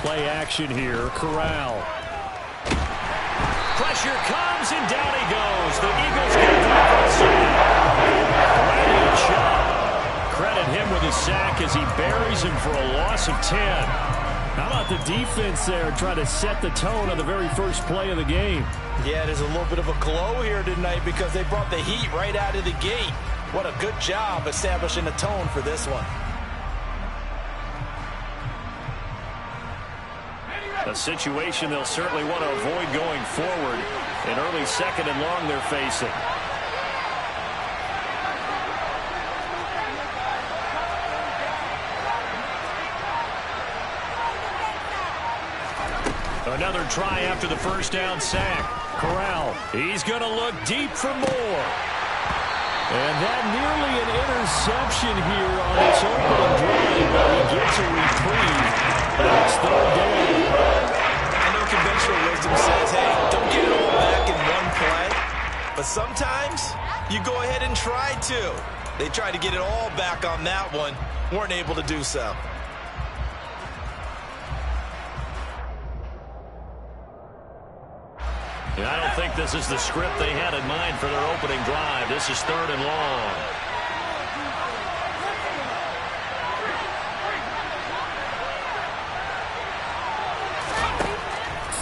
Play action here. Corral. Pressure comes, and down he goes. The Eagles get the first sack. Brilliant shot. Credit him with a sack as he buries him for a loss of 10. How about the defense there trying to set the tone on the very first play of the game? Yeah, there's a little bit of a glow here tonight because they brought the heat right out of the gate. What a good job establishing a tone for this one. A situation they'll certainly want to avoid going forward. An early 2nd and long they're facing. Another try after the first down sack. Corral, he's going to look deep for more. And that nearly an interception here on its opening drive, but he gets a reprieve. It's 3rd down. I know conventional wisdom says, hey, don't get it all back in one play. But sometimes you go ahead and try to. They tried to get it all back on that one. Weren't able to do so. I don't think this is the script they had in mind for their opening drive. This is 3rd and long.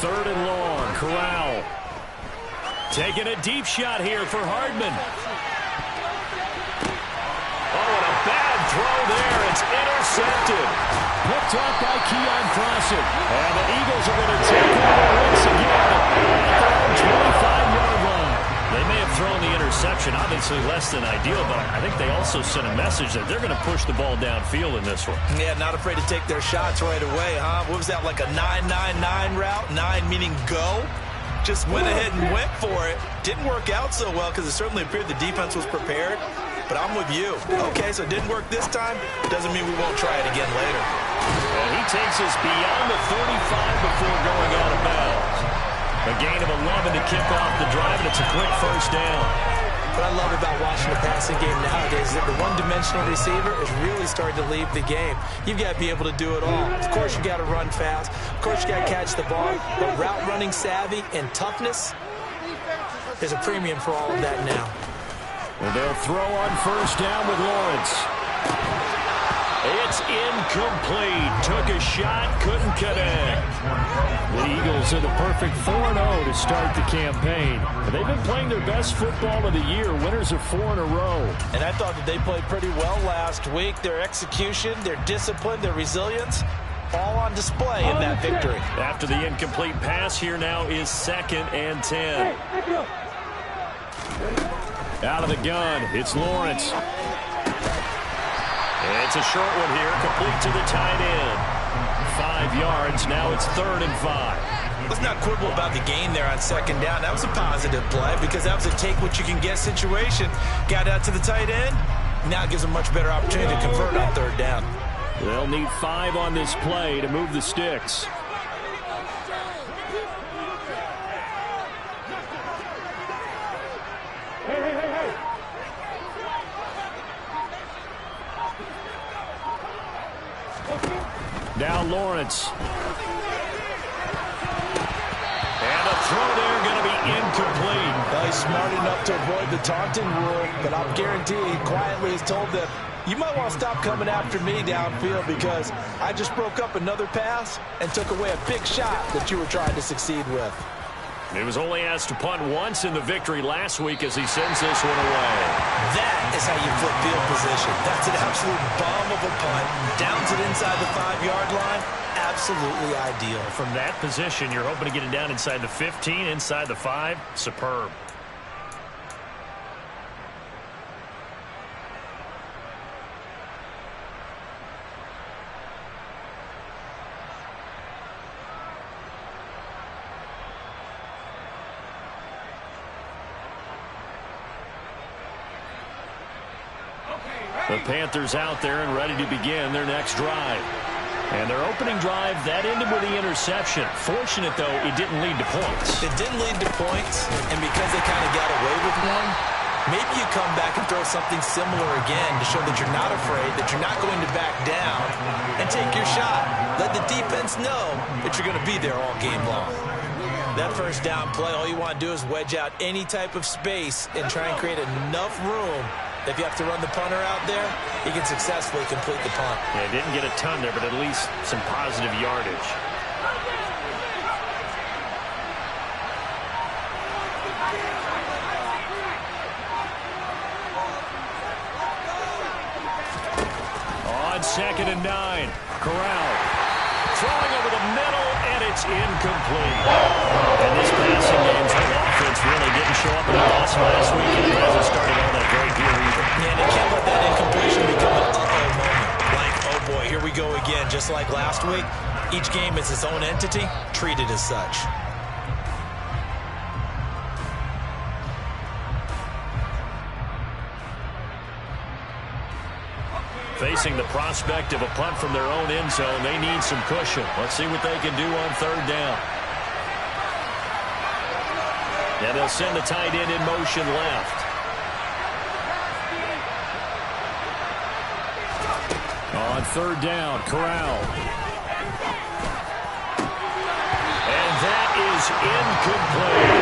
Third and long. Corral. Taking a deep shot here for Hardman. Oh, and a bad throw there. It's intercepted. Picked off by Keon Crossett. And the Eagles are going to take over once again at their own 25-yard line. They may have thrown the interception, obviously less than ideal, but I think they also sent a message that they're going to push the ball downfield in this one. Yeah, not afraid to take their shots right away, huh? What was that, like a 9-9-9 route? 9 meaning go? Just went ahead and went for it. Didn't work out so well because it certainly appeared the defense was prepared. But I'm with you. Okay, so it didn't work this time. Doesn't mean we won't try it again later. And he takes us beyond the 35 before going out of bounds. A gain of 11 to kick off the drive, and it's a quick first down. What I love about watching the passing game nowadays is that the one-dimensional receiver is really starting to leave the game. You've got to be able to do it all. Of course, you got to run fast. Of course, you got to catch the ball. But route running savvy and toughness, there's a premium for all of that now. And they'll throw on first down with Lawrence. It's incomplete. Took a shot, couldn't connect. The Eagles are the perfect 4-0 to start the campaign. And they've been playing their best football of the year. Winners of 4 in a row. And I thought that they played pretty well last week. Their execution, their discipline, their resilience, all on display in that victory. After the incomplete pass, here now is 2nd and 10. Out of the gun, it's Lawrence. It's a short one here, complete to the tight end. 5 yards, now it's 3rd and 5. Let's not quibble about the gain there on 2nd down. That was a positive play because that was a take-what-you-can-get situation. Got out to the tight end. Now it gives a much better opportunity to convert on 3rd down. They'll need 5 on this play to move the sticks. Now Lawrence. And a throw there going to be incomplete. Well, he's smart enough to avoid the taunting rule, but I'll guarantee he quietly has told them, you might want to stop coming after me downfield because I just broke up another pass and took away a big shot that you were trying to succeed with. He was only asked to punt once in the victory last week as he sends this one away. That is how you flip field position. That's an absolute bomb of a punt. Downs it inside the 5-yard line. Absolutely ideal. From that position, you're hoping to get it down inside the 15, inside the 5. Superb. The Panthers out there and ready to begin their next drive. And their opening drive, that ended with the interception. Fortunate, though, it didn't lead to points. It didn't lead to points, and because they kind of got away with one, Maybe you come back and throw something similar again to show that you're not afraid, that you're not going to back down, and take your shot. Let the defense know that you're going to be there all game long. That first down play, all you want to do is wedge out any type of space and try and create enough room. If you have to run the punter out there, he can successfully complete the punt. Yeah, didn't get a ton there, but at least some positive yardage. On 2nd and 9, Corral throwing over the middle, and it's incomplete. And this passing game's offense really didn't show up in the loss last week, and it hasn't started all that great here either. Yeah, and they can't let that incompletion become an uh-oh moment. Like, oh boy, here we go again. Just like last week, each game is its own entity, treated as such. Facing the prospect of a punt from their own end zone, they need some cushion. Let's see what they can do on 3rd down. And they'll send the tight end in motion left. On 3rd down, Corral. And that is incomplete.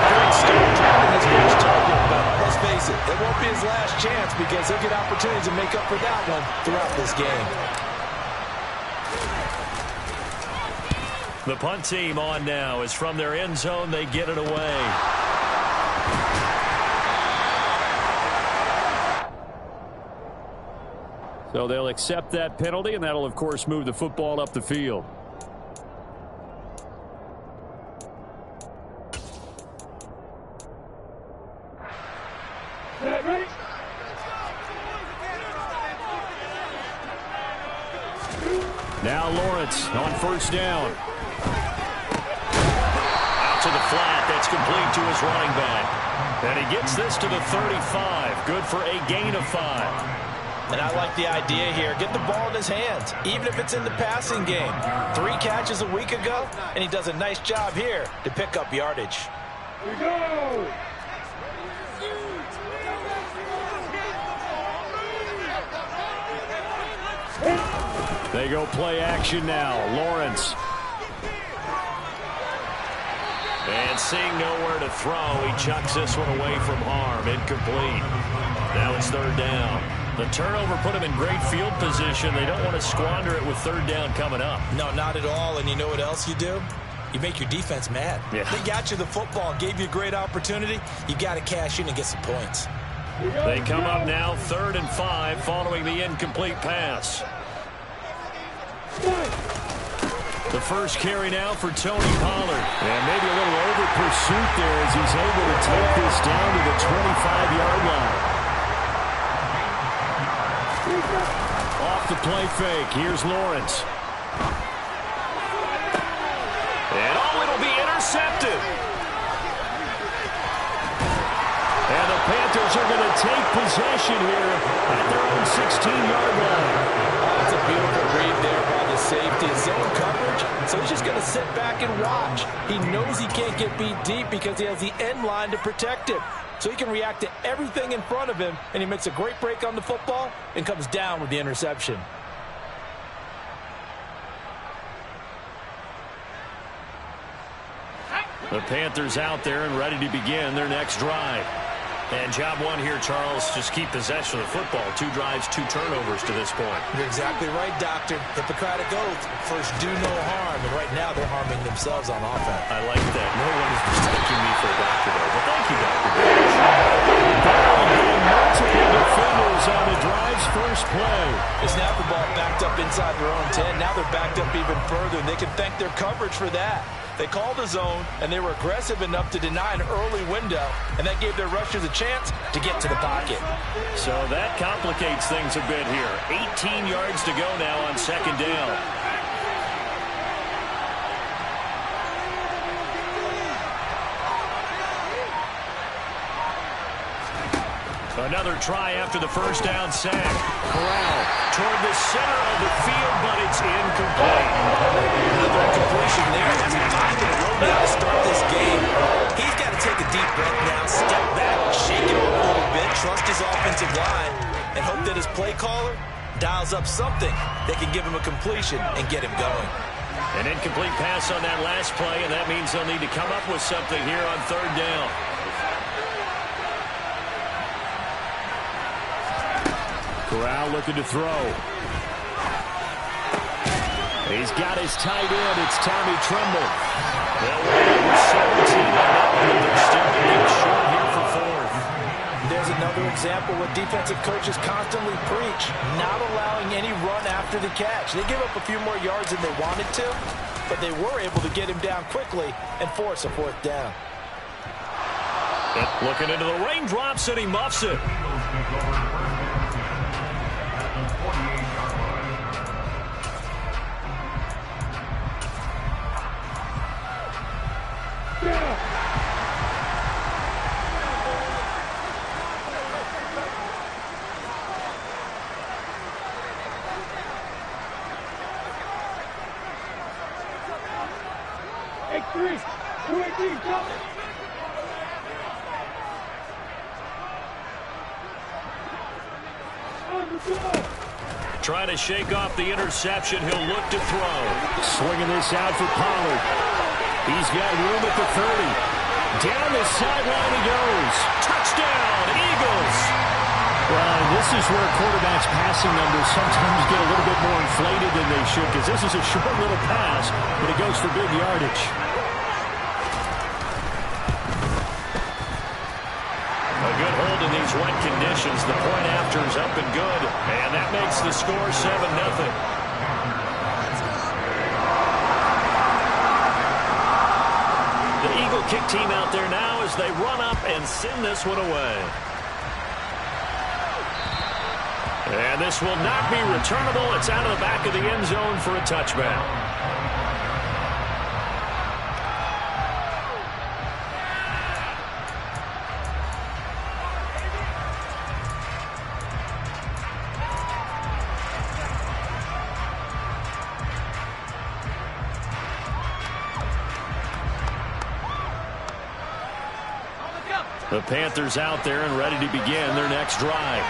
Great start driving his first target, but let's face it, it won't be his last chance because he'll get opportunities to make up for that one throughout this game. The punt team on now is from their end zone. They get it away. So they'll accept that penalty, and that'll, of course, move the football up the field. Now Lawrence on 1st down. Out to the flat. That's complete to his running back. And he gets this to the 35. Good for a gain of 5. And I like the idea here. Get the ball in his hands, even if it's in the passing game. 3 catches a week ago, and he does a nice job here to pick up yardage. Here we go. They go play action now. Lawrence. And seeing nowhere to throw, he chucks this one away from harm. Incomplete. Now it's 3rd down. The turnover put him in great field position. They don't want to squander it with 3rd down coming up. No, not at all. And you know what else you do? You make your defense mad. Yeah. They got you the football, gave you a great opportunity. You got to cash in and get some points. They come up now 3rd and 5 following the incomplete pass. The first carry now for Tony Pollard. And maybe a little over pursuit there as he's able to take this down to the 25-yard line. Off the play fake. Here's Lawrence. And it'll be intercepted. And the Panthers are going to take possession here at their own 16-yard line. That's a beautiful read there by the safety. Zone coverage, so he's just going to sit back and watch. He knows he can't get beat deep because he has the end line to protect him. So he can react to everything in front of him, and he makes a great break on the football and comes down with the interception. The Panthers out there and ready to begin their next drive. And job one here, Charles, just keep possession of the football. 2 drives, 2 turnovers to this point. You're exactly right, Doctor. Hippocratic oath. First, do no harm. And right now, they're harming themselves on offense. I like that. No one is mistaking me for a doctor, though. But thank you, Dr. Davis. Multiple defenders on the drive's first play. They snap the ball backed up inside their own 10. Now they're backed up even further, and they can thank their coverage for that. They called a zone, and they were aggressive enough to deny an early window, and that gave their rushers a chance to get to the pocket. So that complicates things a bit here. 18 yards to go now on 2nd down. another try after the first down sack. Corral toward the center of the field, but it's incomplete. Another incompletion there. That's 5 in a row now to start this game. He's got to take a deep breath now, step back, shake it off a little bit, trust his offensive line, and hope that his play caller dials up something that can give him a completion and get him going. An incomplete pass on that last play, and that means they'll need to come up with something here on third down. Corral looking to throw. He's got his tight end. It's Tommy Tremble. They'll win over 17 on that one. They're still getting short here for fourth. There's another example where defensive coaches constantly preach, not allowing any run after the catch. They give up a few more yards than they wanted to, but they were able to get him down quickly and force a fourth down. Looking into the raindrops, and he muffs it. Trying to shake off the interception. He'll look to throw. Swinging this out for Pollard. He's got room at the 30. Down the sideline he goes. Touchdown, Eagles. Well, this is where quarterbacks' passing numbers sometimes get a little bit more inflated than they should, because this is a short little pass, but it goes for big yardage. A good hold in these wet conditions. The point after is up and good, and that makes the score 7-0. The Eagle kick team out there now as they run up and send this one away. And this will not be returnable. It's out of the back of the end zone for a touchback. The Panthers out there and ready to begin their next drive.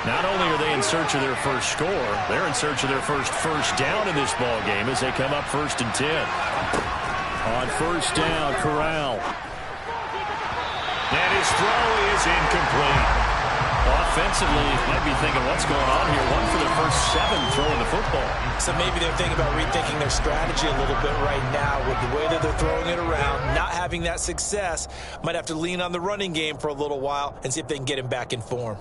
Not only are they in search of their first score, they're in search of their first down in this ball game as they come up 1st and 10. On first down, Corral. And his throw is incomplete. Offensively, you might be thinking, what's going on here? One for the first 7 throwing the football. So maybe they're thinking about rethinking their strategy a little bit right now with the way that they're throwing it around, not having that success. Might have to lean on the running game for a little while and see if they can get him back in form.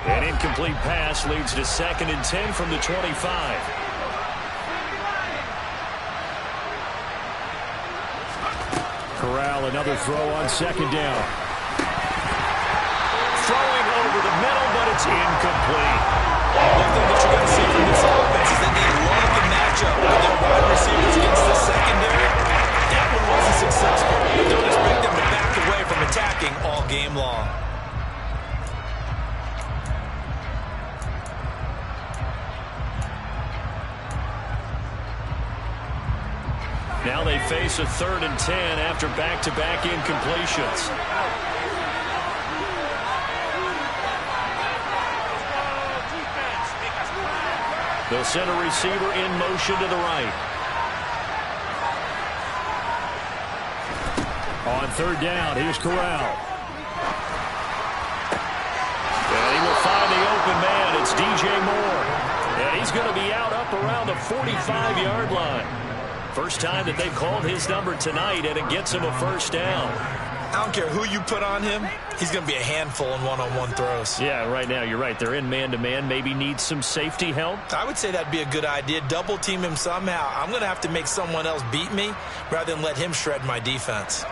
An incomplete pass leads to 2nd and 10 from the 25. Corral, another throw on 2nd down. Throwing over the middle, but it's incomplete. One thing that you're going to see from this offense is that they love the matchup with their wide receivers against the secondary. That one wasn't successful, but don't expect them to back away from attacking all game long. Now they face a 3rd and 10 after back-to-back incompletions. They'll send a receiver in motion to the right. On 3rd down, here's Corral. And he will find the open man. It's DJ Moore. And he's going to be out up around the 45-yard line. First time that they've called his number tonight, and it gets him a first down. I don't care who you put on him. He's going to be a handful in one-on-one throws. Yeah, right now, you're right. They're in man-to-man. Maybe needs some safety help. I would say that'd be a good idea. Double team him somehow. I'm going to have to make someone else beat me rather than let him shred my defense.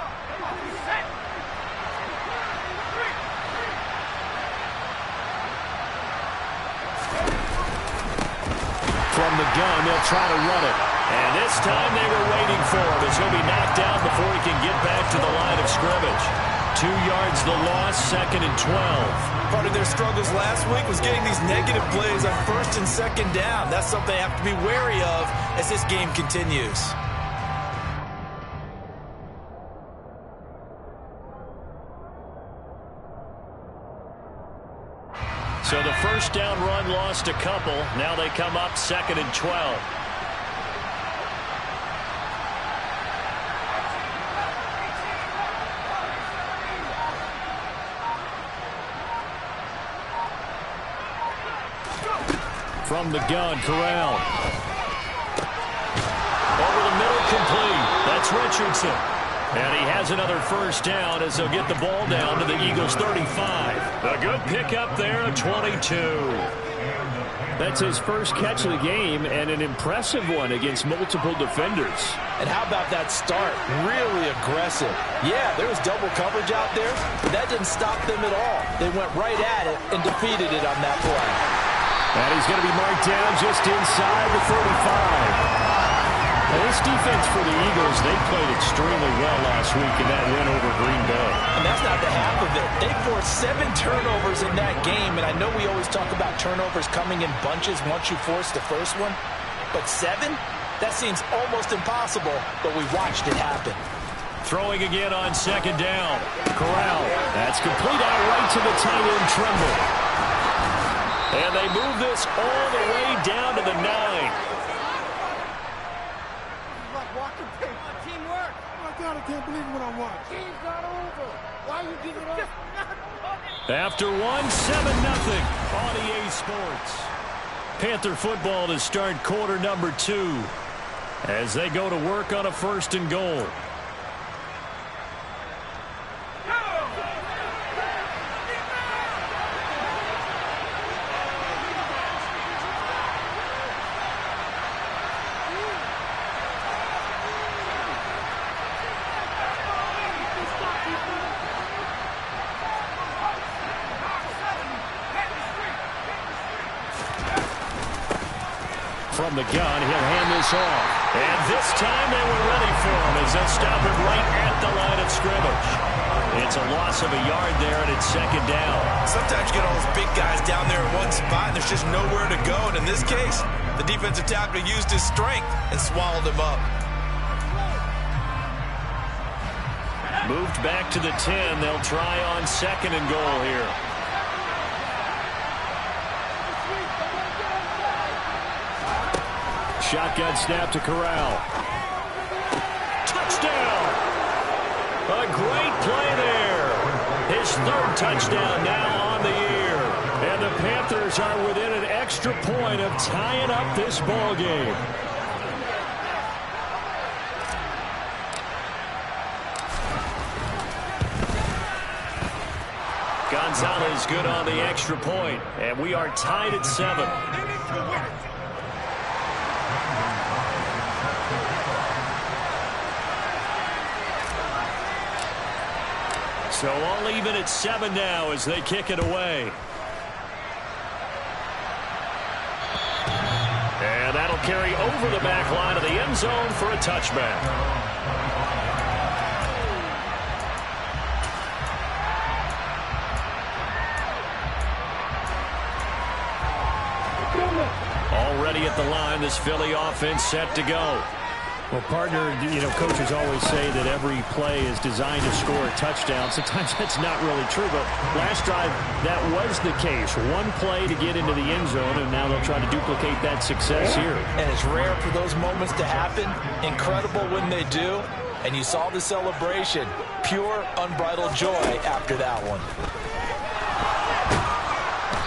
From the gun, they'll try to run it. And this time they were waiting for him as he'll be knocked down before he can get back to the line of scrimmage. 2 yards the loss, 2nd and 12. Part of their struggles last week was getting these negative plays on 1st and 2nd down. That's something they have to be wary of as this game continues. So the first down run lost a couple. Now they come up 2nd and 12. From the gun, Corral. Over the middle, complete. That's Richardson. And he has another first down as they'll get the ball down to the Eagles' 35. A good pickup there, a 22. That's his first catch of the game, and an impressive one against multiple defenders. And how about that start? Really aggressive. Yeah, there was double coverage out there, but that didn't stop them at all. They went right at it and defeated it on that play. And he's going to be marked down just inside the 35. Now, this defense for the Eagles, they played extremely well last week in that win over Green Bay. And that's not the half of it. They forced 7 turnovers in that game, and I know we always talk about turnovers coming in bunches once you force the first one, but 7? That seems almost impossible, but we watched it happen. Throwing again on 2nd down. Corral. That's complete out right to the tight end, Trimble. And they move this all the way down to the 9. Teamwork. Oh my God, I can't believe what I watched. Game's not over. Why are you giving up? After 1-7-0 on EA Sports. Panther football to start quarter number 2 as they go to work on a 1st and goal. From the gun, he'll hand this off. And this time they were ready for him as they'll stop him right at the line of scrimmage. It's a loss of a yard there, and it's 2nd down. Sometimes you get all those big guys down there in one spot, and there's just nowhere to go. And in this case, the defensive tackle used his strength and swallowed him up. Moved back to the 10. They'll try on 2nd and goal here. Shotgun snap to Corral. Touchdown! A great play there. His 3rd touchdown now on the year. And the Panthers are within an extra point of tying up this ball game. Gonzalez good on the extra point. And we are tied at 7. So all even at 7 now as they kick it away. And that'll carry over the back line of the end zone for a touchback. Already at the line, this Philly offense set to go. Well, partner, coaches always say that every play is designed to score a touchdown. Sometimes that's not really true, but last drive, that was the case. One play to get into the end zone, and now they'll try to duplicate that success here. And it's rare for those moments to happen. Incredible when they do. And you saw the celebration. Pure, unbridled joy after that one.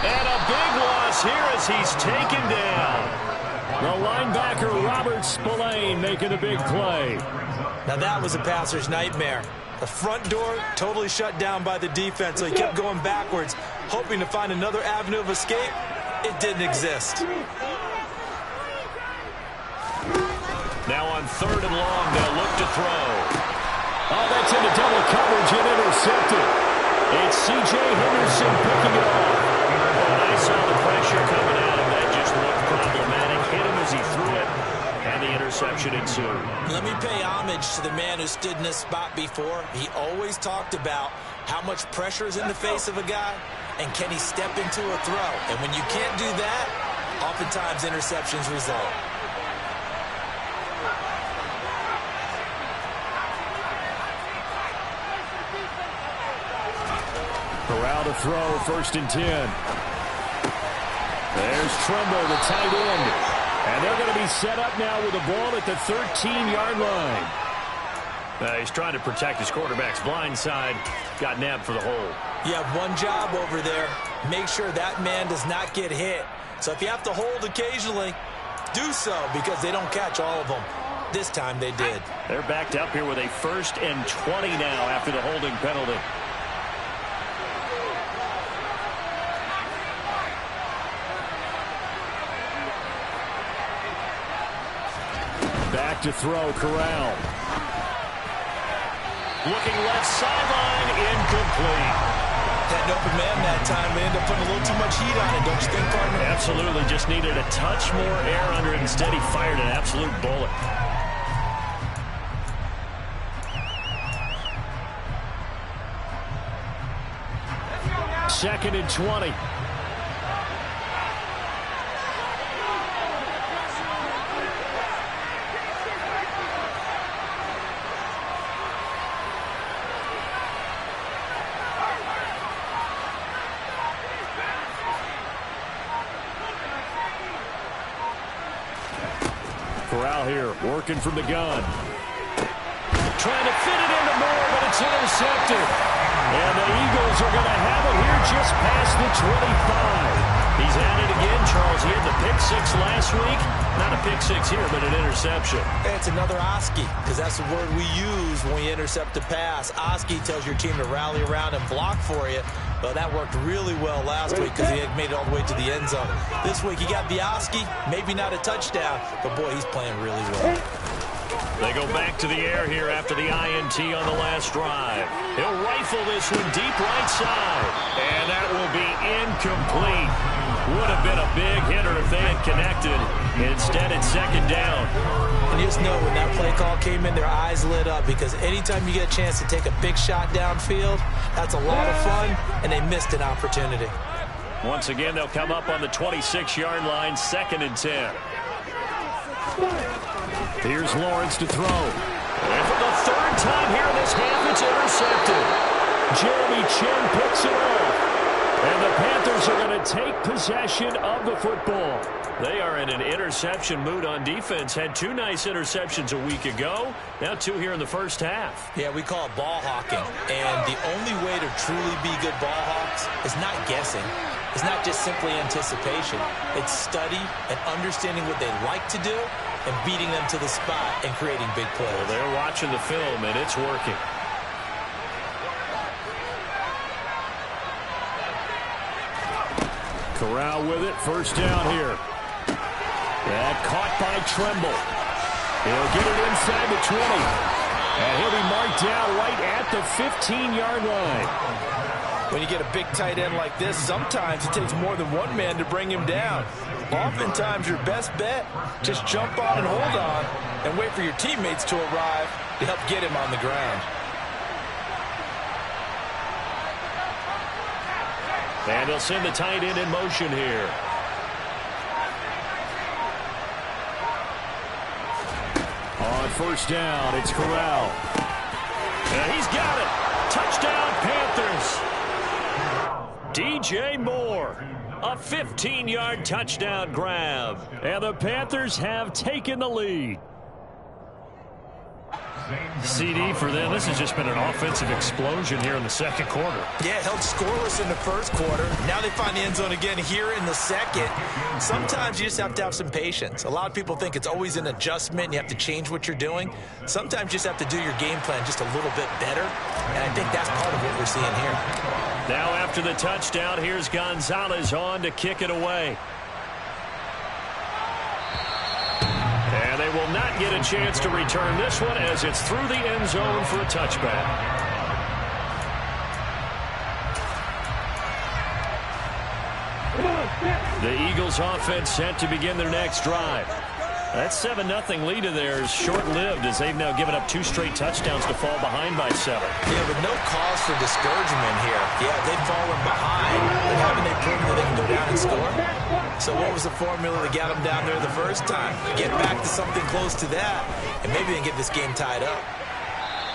And a big loss here as he's taken down. The linebacker, Robert Spillane, making a big play. Now that was a passer's nightmare. The front door totally shut down by the defense, so he kept going backwards, hoping to find another avenue of escape. It didn't exist. Now on 3rd and long, they'll look to throw. Oh, that's into double coverage and intercepted. It's C.J. Henderson picking it off. And I saw the pressure coming at him. That just looked problematic. Hit him as he threw it. And the interception. interception ensued. Let me pay homage to the man who stood in this spot before. He always talked about how much pressure is in the face of a guy, and can he step into a throw. And when you can't do that, oftentimes interceptions result. Corral to throw, 1st and 10. There's Tremble, the tight end. And they're going to be set up now with the ball at the 13-yard line. He's trying to protect his quarterback's blind side. Got nabbed for the hold. You have one job over there. Make sure that man does not get hit. So if you have to hold occasionally, do so, because they don't catch all of them. This time they did. They're backed up here with a 1st and 20 now after the holding penalty. Back to throw, Corral. Looking left sideline, incomplete. That open man that time, they ended up putting a little too much heat on it, don't you think, partner? Absolutely, just needed a touch more air under it. Instead, he fired an absolute bullet. Second and 20. Corral here, working from the gun. Trying to fit it into Moore, but it's intercepted. And the Eagles are going to have it here just past the 25. He's at it again, Charles. He had the pick 6 last week. Not a pick 6 here, but an interception. It's another Oski, because that's the word we use when we intercept a pass. Oski tells your team to rally around and block for you. But that worked really well last week because he had made it all the way to the end zone. This week he got the Oski, maybe not a touchdown, but boy, he's playing really well. They go back to the air here after the INT on the last drive. He'll rifle this one deep right side. And that will be incomplete. Would have been a big hitter if they had connected. Instead, it's 2nd down. And you just know when that play call came in, their eyes lit up, because anytime you get a chance to take a big shot downfield, that's a lot of fun, and they missed an opportunity. Once again, they'll come up on the 26-yard line, 2nd and 10. Here's Lawrence to throw. And for the 3rd time here in this half, it's intercepted. Jeremy Chin picks it off. And the Panthers are going to take possession of the football. They are in an interception mood on defense. Had 2 nice interceptions a week ago. Now 2 here in the first half. Yeah, we call it ball hawking. And the only way to truly be good ball hawks is not guessing. It's not just simply anticipation. It's study and understanding what they like to do and beating them to the spot and creating big plays. Well, they're watching the film, and it's working. Corral with it, 1st down here. And caught by Tremble. He'll get it inside the 20. And he'll be marked down right at the 15-yard line. When you get a big tight end like this, sometimes it takes more than one man to bring him down. Oftentimes, your best bet, just jump on and hold on and wait for your teammates to arrive to help get him on the ground. And they'll send the tight end in motion here. On 1st down, it's Corral. And he's got it. Touchdown, Panthers. DJ Moore, a 15-yard touchdown grab. And the Panthers have taken the lead. CD for them. This has just been an offensive explosion here in the 2nd quarter. Yeah, held scoreless in the 1st quarter. Now they find the end zone again here in the 2nd. Sometimes you just have to have some patience. A lot of people think it's always an adjustment and you have to change what you're doing. Sometimes you just have to do your game plan just a little bit better. And I think that's part of what we're seeing here. Now after the touchdown, here's Gonzalez on to kick it away. And they will not get a chance to return this one as it's through the end zone for a touchback. The Eagles offense set to begin their next drive. That 7-0 lead of theirs short-lived as they've now given up 2 straight touchdowns to fall behind by 7. Yeah, but no cause for discouragement here. Yeah, they've fallen behind, but haven't they proven that they can go down and score? So what was the formula that got them down there the first time? Get back to something close to that, and maybe they can get this game tied up.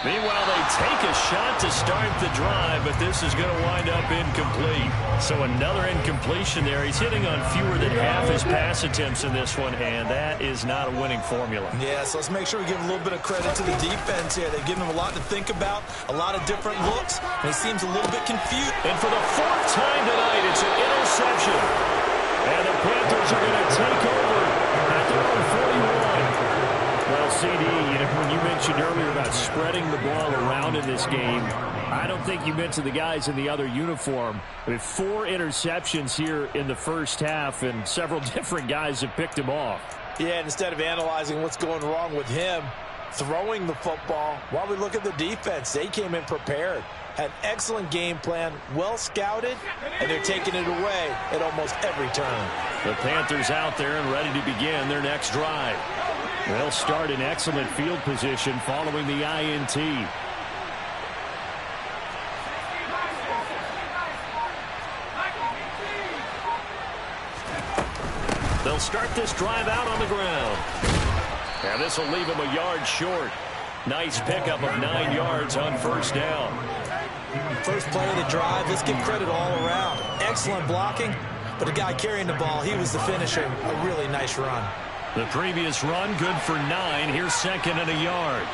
Meanwhile, they take a shot to start the drive, but this is going to wind up incomplete. So another incompletion there. He's hitting on fewer than half his pass attempts in this one, and that is not a winning formula. Yeah, so let's make sure we give a little bit of credit to the defense here. They've given him a lot to think about, a lot of different looks, and he seems a little bit confused. And for the 4th time tonight, it's an interception. And the Panthers are going to take over at their own 41. Well, CD, when you mentioned earlier about spreading the ball around in this game, I don't think you mentioned the guys in the other uniform. With 4 interceptions here in the first half, and several different guys have picked him off. Yeah, and instead of analyzing what's going wrong with him, throwing the football, while we look at the defense, they came in prepared. Had an excellent game plan, well scouted, and they're taking it away at almost every turn. The Panthers out there and ready to begin their next drive. They'll start in excellent field position following the INT. They'll start this drive out on the ground. And this will leave him a yard short. Nice pickup of 9 yards on first down. First play of the drive, let's give credit all around. Excellent blocking, but the guy carrying the ball, he was the finisher. A really nice run. The previous run, good for 9. Here's 2nd and a yard.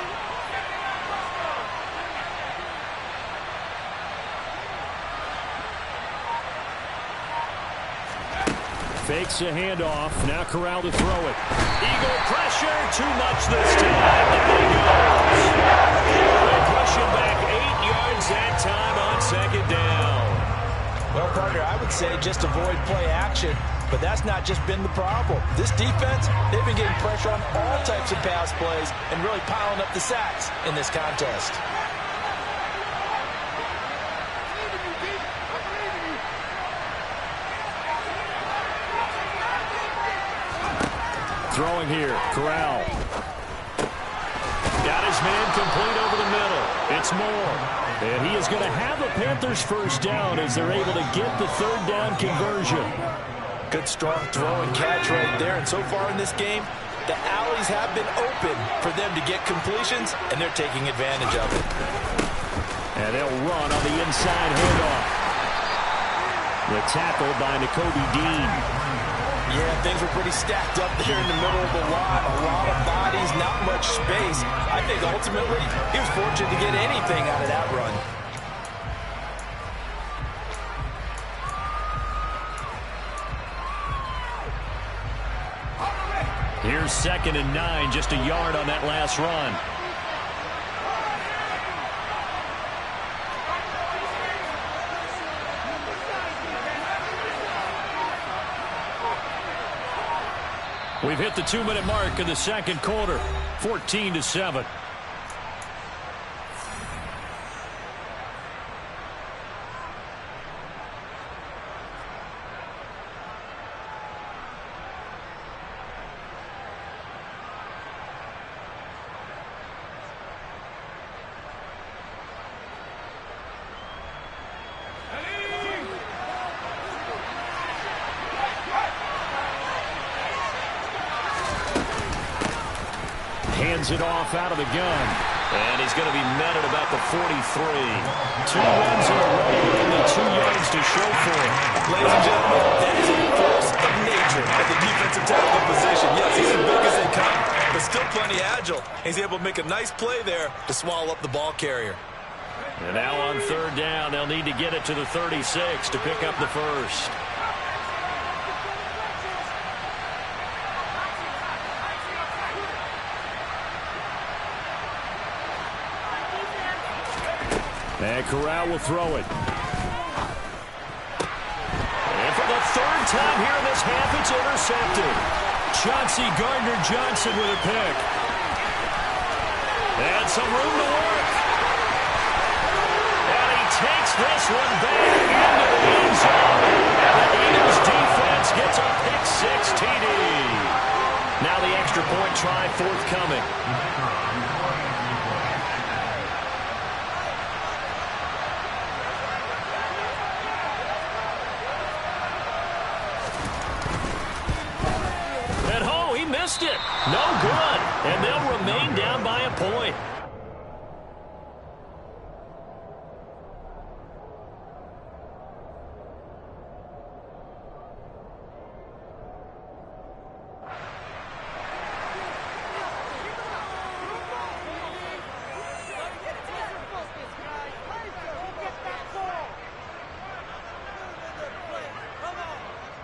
Fakes a handoff. Now Corral to throw it. Eagle pressure. Too much this time. There he goes. They push him back 8 yards that time on 2nd down. Well, partner, I would say just avoid play action, but that's not just been the problem. This defense, they've been getting pressure on all types of pass plays and really piling up the sacks in this contest. Throwing here, Corral. Got his man complete over the middle. It's Moore. And he is going to have a Panthers first down as they're able to get the 3rd down conversion. Good strong throw and catch right there. And so far in this game, the alleys have been open for them to get completions, and they're taking advantage of it. And they'll run on the inside handoff. The tackle by Nakobe Dean. Yeah, things were pretty stacked up there in the middle of the lot. A lot of bodies, not much space. I think ultimately he was fortunate to get anything out of that run. Here's 2nd and 9, just a yard on that last run. We've hit the 2-minute mark in the 2nd quarter, 14-7. Hands it off out of the gun. And he's going to be met at about the 43. 2 runs in a row, only 2 yards to show for it. Ladies and gentlemen, that is a force of nature at the defensive tackle position. Yes, he's as big as they come, but still plenty agile. He's able to make a nice play there to swallow up the ball carrier. And now on 3rd down, they'll need to get it to the 36 to pick up the first. And Corral will throw it. And for the 3rd time here in this half, it's intercepted. Chauncey Gardner-Johnson with a pick. And some room to work. And he takes this one back into the end zone. And the Eagles defense gets a pick 6 TD. Now the extra extra point try forthcoming. And oh, he missed it. No good. And they'll remain down by a point.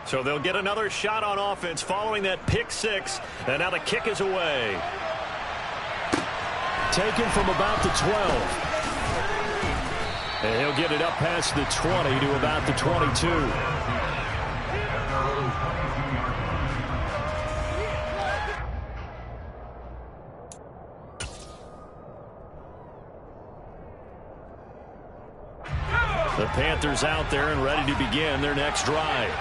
So they'll get another shot on offense following that pick six. And now the kick is away. Taken from about the 12. And he'll get it up past the 20 to about the 22. The Panthers out there and ready to begin their next drive.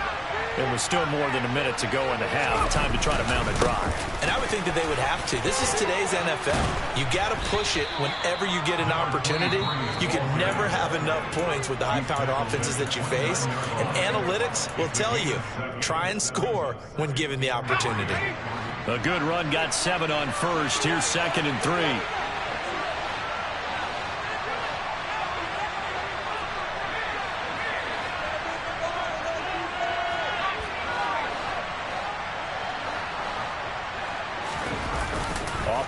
It was still more than a minute to go in the half. Time to try to mount a drive. And I would think that they would have to. This is today's NFL. You got to push it whenever you get an opportunity. You can never have enough points with the high-powered offenses that you face. And analytics will tell you, try and score when given the opportunity. A good run got 7 on first. Here's 2nd and 3.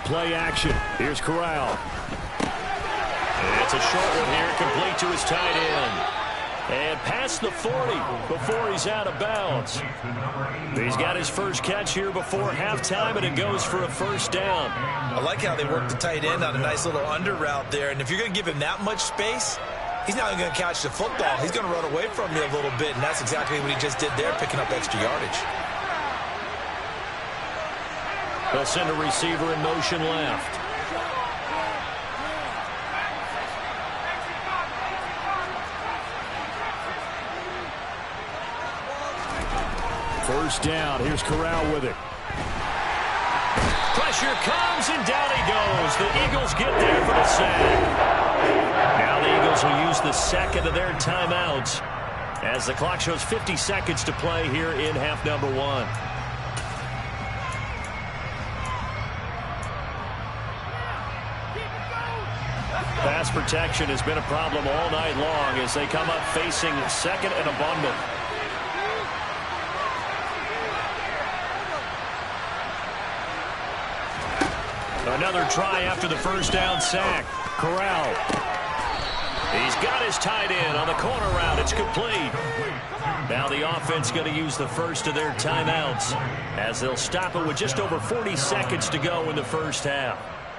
Play action. Here's Corral. It's a short one here, complete to his tight end. And past the 40 before he's out of bounds. He's got his first catch here before halftime, and it goes for a first down. I like how they work the tight end on a nice little under route there. And if you're going to give him that much space, he's not going to catch the football. He's going to run away from you a little bit, and that's exactly what he just did there, picking up extra yardage. They'll send a receiver in motion left. First down. Here's Corral with it. Pressure comes, and down he goes. The Eagles get there for the sack. Now the Eagles will use the second of their timeouts as the clock shows 50 seconds to play here in half number 1. Pass protection has been a problem all night long as they come up facing 2nd and a bundle. Another try after the first down sack. Corral. He's got his tight end on the corner route. It's complete. Now the offense going to use the first of their timeouts as they'll stop it with just over 40 seconds to go in the first half.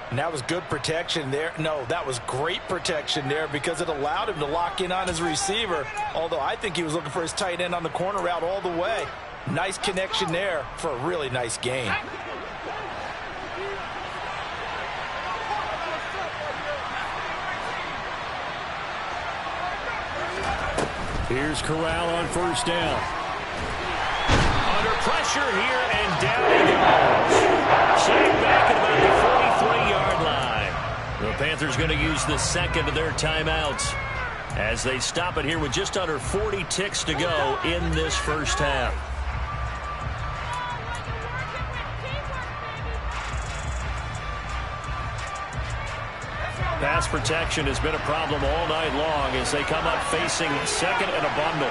And that was good protection there. No, that was great protection there because it allowed him to lock in on his receiver, although I think he was looking for his tight end on the corner route all the way. Nice connection there for a really nice gain. Here's Corral on first down. Under pressure here, and down he goes. Sacked back at about the 43-yard line. The Panthers going to use the second of their timeouts as they stop it here with just under 40 ticks to go in this first half. Pass protection has been a problem all night long as they come up facing 2nd and a bundle.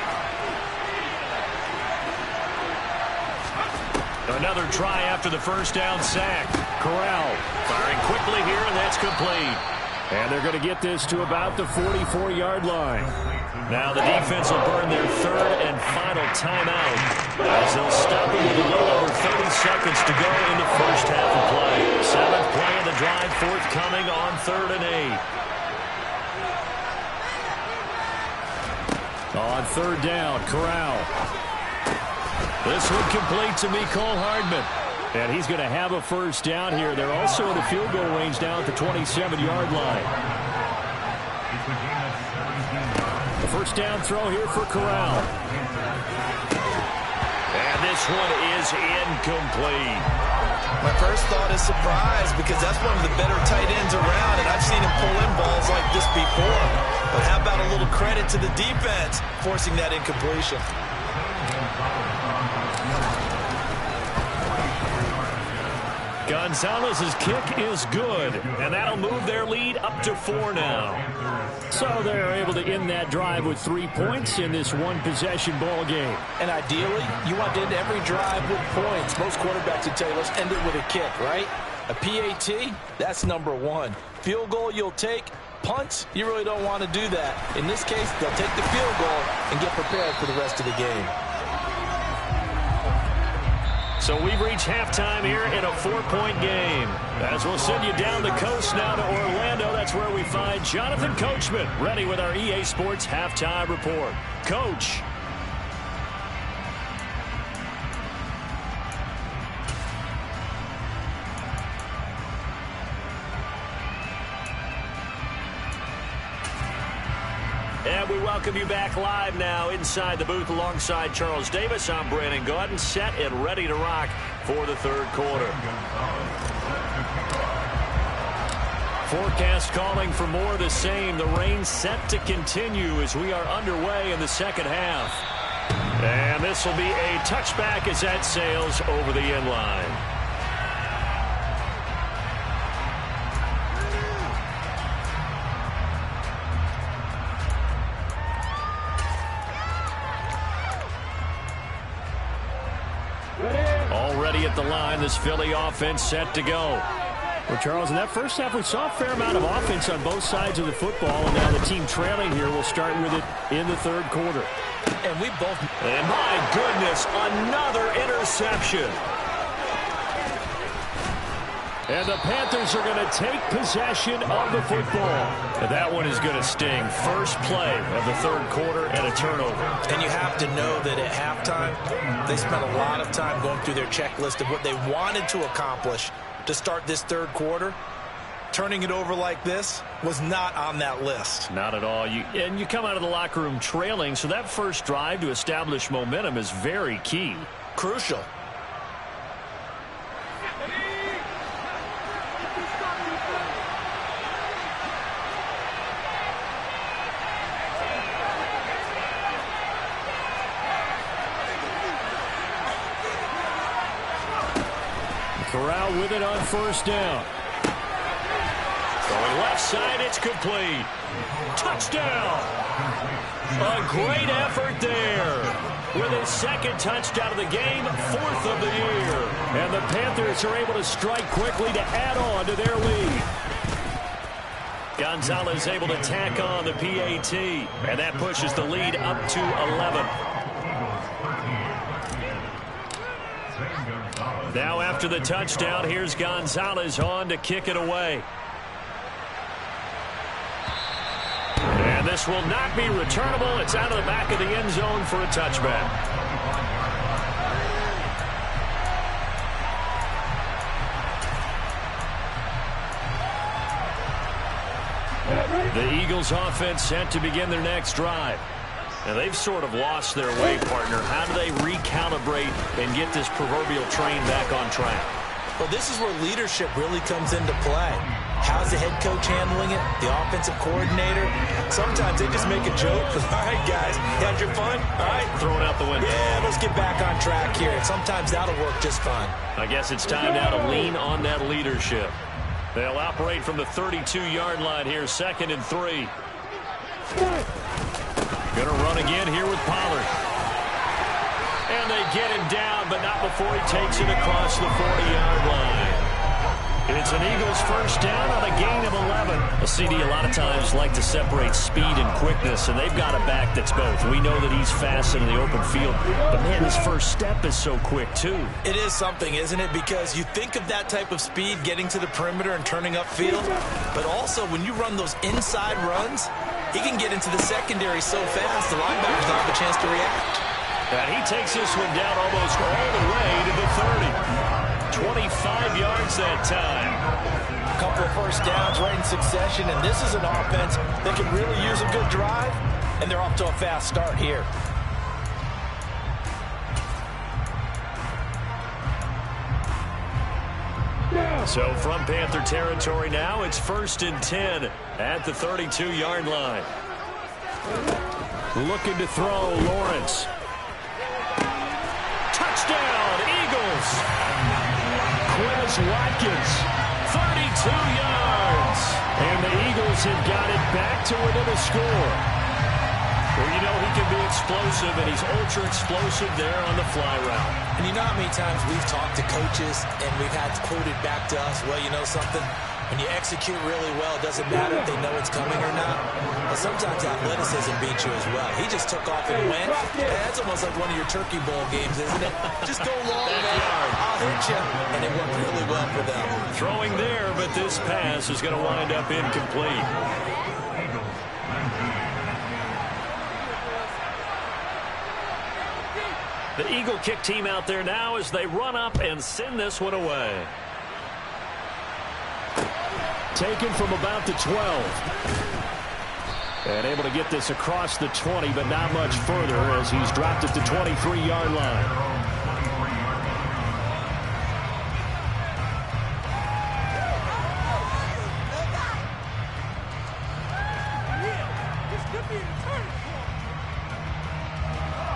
Another try after the first down sack. Corral firing quickly here, and that's complete. And they're going to get this to about the 44-yard line. Now the defense will burn their 3rd and final timeout as they'll stop it with a little over 30 seconds to go in the first half of play. 7th play of the drive forthcoming on 3rd and 8. On 3rd down, Corral. This one complete to Mecole Hardman. And he's going to have a first down here. They're also in the field goal range down at the 27-yard line. The first down throw here for Corral. And this one is incomplete. My first thought is surprise, because that's one of the better tight ends around, and I've seen him pull in balls like this before. But how about a little credit to the defense forcing that incompletion? Gonzalez's kick is good, and that'll move their lead up to 4 now. So they're able to end that drive with 3 points in this one-possession ball game. And ideally, you want to end every drive with points. Most quarterbacks would tell you, let's end it with a kick, right? A PAT, that's number 1. Field goal you'll take. Punts, you really don't want to do that. In this case, they'll take the field goal and get prepared for the rest of the game. So we've reached halftime here in a 4-point game. As we'll send you down the coast now to Orlando, that's where we find Jonathan Coachman, ready with our EA Sports Halftime Report. Coach. And we welcome you back live now inside the booth alongside Charles Davis. I'm Brandon Gaudin, set and ready to rock for the third quarter. Forecast calling for more of the same. The rain set to continue as we are underway in the second half. And this will be a touchback as that sails over the end line. Already at the line, this Philly offense set to go. Well, Charles, in that first half, we saw a fair amount of offense on both sides of the football, and now the team trailing here will start with it in the third quarter. And we both... And my goodness, another interception. And the Panthers are going to take possession of the football. And that one is going to sting. First play of the third quarter and a turnover. And you have to know that at halftime, they spent a lot of time going through their checklist of what they wanted to accomplish to start this third quarter. Turning it over like this was not on that list. Not at all. And you come out of the locker room trailing, so that first drive to establish momentum is very key. Crucial. Corral with it on first down. Going left side, it's complete. Touchdown! A great effort there. With his second touchdown of the game, 4th of the year. And the Panthers are able to strike quickly to add on to their lead. Gonzalez able to tack on the PAT. And that pushes the lead up to 11. Now after the touchdown, here's Gonzalez on to kick it away. And this will not be returnable. It's out of the back of the end zone for a touchback. The Eagles offense set to begin their next drive. Now, they've sort of lost their way, partner. How do they recalibrate and get this proverbial train back on track? Well, this is where leadership really comes into play. How's the head coach handling it? The offensive coordinator? Sometimes they just make a joke. All right, guys, you had your fun? All right. Throw it out the window. Yeah, let's get back on track here. Sometimes that'll work just fine. I guess it's time now to lean on that leadership. They'll operate from the 32-yard line here, 2nd and 3. Going to run again here with Pollard. And they get him down, but not before he takes it across the 40-yard line. It's an Eagles first down on a gain of 11. A CD a lot of times like to separate speed and quickness, and they've got a back that's both. We know that he's fast in the open field, but man, his first step is so quick too. It is something, isn't it? Because you think of that type of speed getting to the perimeter and turning upfield, but also when you run those inside runs, he can get into the secondary so fast, the linebackers don't have a chance to react. And he takes this one down almost all the way to the 30. 25 yards that time. A couple of first downs right in succession, and this is an offense that can really use a good drive, and they're off to a fast start here. So from Panther territory now, it's 1st and 10 at the 32-yard line. Looking to throw, Lawrence. Touchdown, Eagles. Quez Watkins, 32 yards. And the Eagles have got it back to within a score. Well, you know he can be explosive, and he's ultra-explosive there on the fly route. And you know how many times we've talked to coaches and we've had quoted back to us, well, you know something? When you execute really well, it doesn't matter if they know it's coming or not. Well, sometimes athleticism beats you as well. He just took off and went. That's almost like one of your Turkey Bowl games, isn't it? Just go long, man. I'll hit you. And it worked really well for them. Throwing there, but this pass is going to wind up incomplete. The Eagle kick team out there now as they run up and send this one away. Taken from about the 12. And able to get this across the 20, but not much further as he's dropped at the 23-yard line.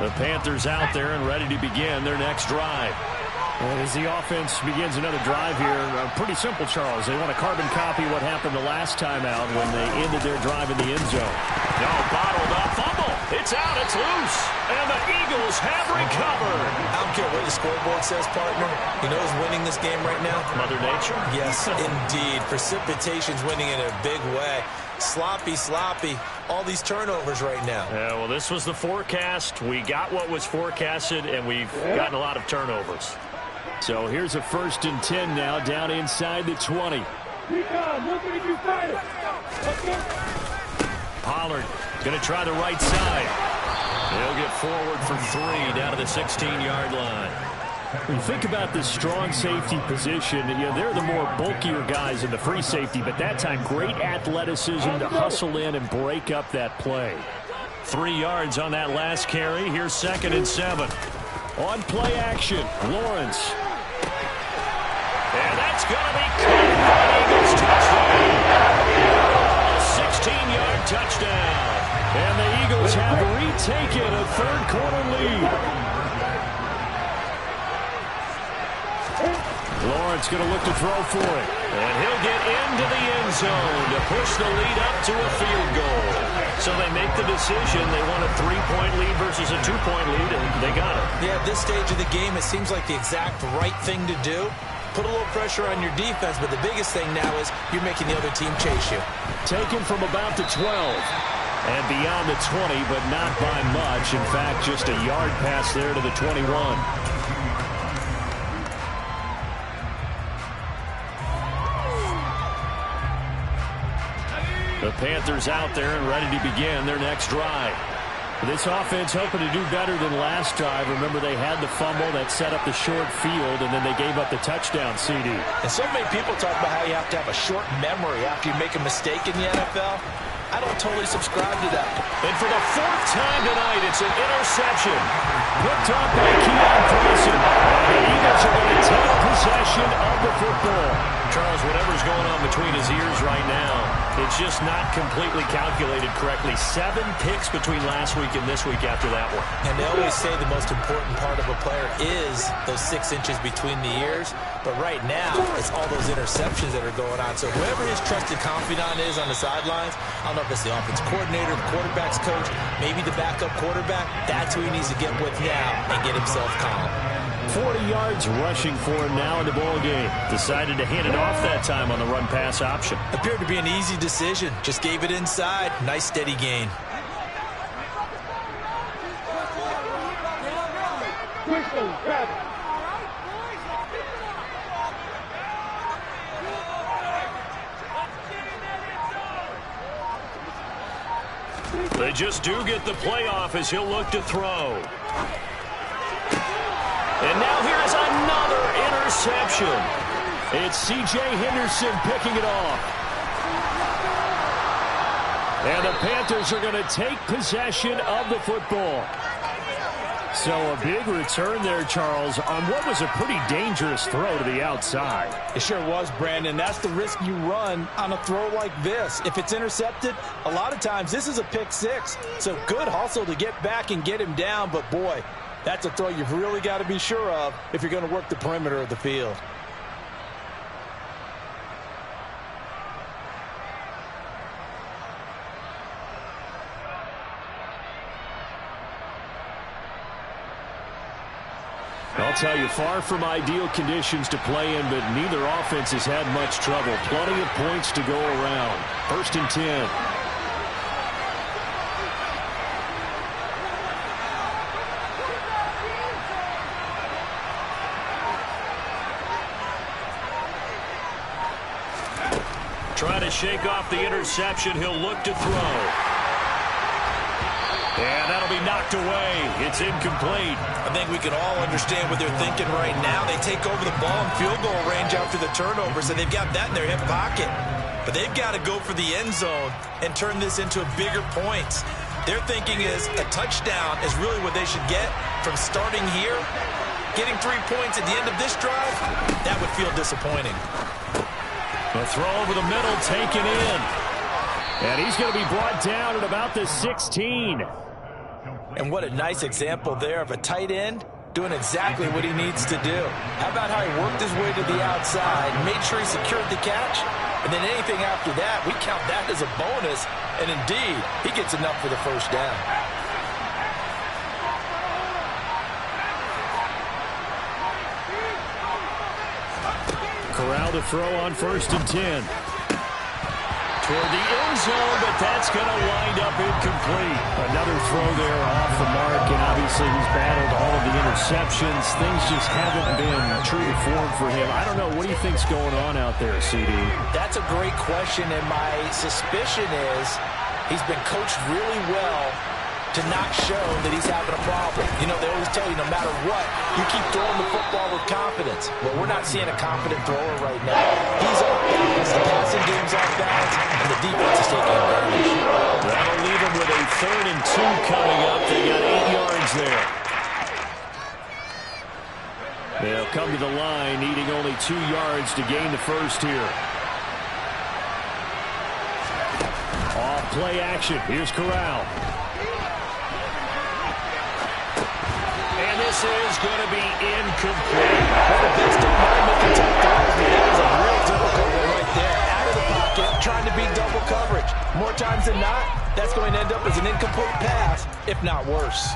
The Panthers out there and ready to begin their next drive. And as the offense begins another drive here, pretty simple, Charles. They want to carbon copy what happened the last time out when they ended their drive in the end zone. No, bottled up, fumble. It's out, it's loose. And the Eagles have recovered. I don't care what the scoreboard says, partner. You know who's winning this game right now? Mother Nature? Yes, indeed. Precipitation's winning in a big way. Sloppy, all these turnovers right now. Yeah, well, this was the forecast. We got what was forecasted, and we've gotten a lot of turnovers. So here's a 1st and 10 now, down inside the 20. Pollard going to try the right side. He'll get forward for 3 down to the 16-yard line. When you think about this strong safety position, you know, they're the more bulkier guys in the free safety, but that time great athleticism to hustle in and break up that play. 3 yards on that last carry. Here's 2nd and 7. On play action, Lawrence. And that's going to be caught for an Eagles touchdown. A 16-yard touchdown. And the Eagles have retaken a third-quarter lead. Lawrence going to look to throw for it. And he'll get into the end zone to push the lead up to a field goal. So they make the decision. They want a 3-point lead versus a 2-point lead, and they got it. Yeah, at this stage of the game, it seems like the exact right thing to do. Put a little pressure on your defense, but the biggest thing now is you're making the other team chase you. Taken from about the 12. And beyond the 20, but not by much. In fact, just a yard pass there to the 21. The Panthers out there and ready to begin their next drive. This offense hoping to do better than last drive. Remember, they had the fumble that set up the short field, and then they gave up the touchdown CD. And so many people talk about how you have to have a short memory after you make a mistake in the NFL. I don't totally subscribe to that. And for the 4th time tonight, it's an interception. Picked up by Keon Thompson. The Eagles are going to take possession of the football. Charles, whatever's going on between his ears right now, it's just not completely calculated correctly. 7 picks between last week and this week after that one. And they always say the most important part of a player is those 6 inches between the ears. But right now, it's all those interceptions that are going on. So whoever his trusted confidant is on the sidelines, I don't know if it's the offense coordinator, the quarterback's coach, maybe the backup quarterback, that's who he needs to get with now and get himself calm. 40 yards rushing for him now in the ball game. Decided to hand it off that time on the run-pass option. Appeared to be an easy decision. Just gave it inside. Nice steady gain. They just do get the playoff as he'll look to throw. And now here's another interception. It's C.J. Henderson picking it off. And the Panthers are going to take possession of the football. So a big return there, Charles, on what was a pretty dangerous throw to the outside. It sure was, Brandon. That's the risk you run on a throw like this. If it's intercepted, a lot of times this is a pick six. So good hustle to get back and get him down. But, boy, that's a throw you've really got to be sure of if you're going to work the perimeter of the field. I'll tell you, far from ideal conditions to play in, but neither offense has had much trouble. Plenty of points to go around. 1st and 10. Trying to shake off the interception. He'll look to throw. And that'll be knocked away. It's incomplete. I think we can all understand what they're thinking right now. They take over the ball in field goal range after the turnover, so they've got that in their hip pocket. But they've got to go for the end zone and turn this into bigger points. Their thinking is a touchdown is really what they should get from starting here. Getting 3 points at the end of this drive, that would feel disappointing. A throw over the middle, taken in. And he's going to be brought down at about the 16. And what a nice example there of a tight end doing exactly what he needs to do. How about how he worked his way to the outside, made sure he secured the catch, and then anything after that, we count that as a bonus. And indeed, he gets enough for the first down. Corral to throw on 1st and 10. Toward the end zone, but that's going to wind up incomplete. Another throw there off the mark, and obviously he's battled all of the interceptions. Things just haven't been true to form for him. I don't know. What do you think's going on out there, CD? That's a great question, and my suspicion is he's been coached really well to not show that he's having a problem. You know, they always tell you no matter what, you keep throwing the football with confidence. Well, we're not seeing a confident thrower right now. He's off balance, the passing game's off balance, and the defense is taking advantage. That'll leave him with a 3rd and 2 coming up. They got 8 yards there. They'll come to the line, needing only 2 yards to gain the first here. Off play action. Here's Corral. And this is going to be incomplete. Well, the best don't mind making tough throws, but that was a real difficult one right there. Out of the pocket, trying to beat double coverage. More times than not, that's going to end up as an incomplete pass, if not worse.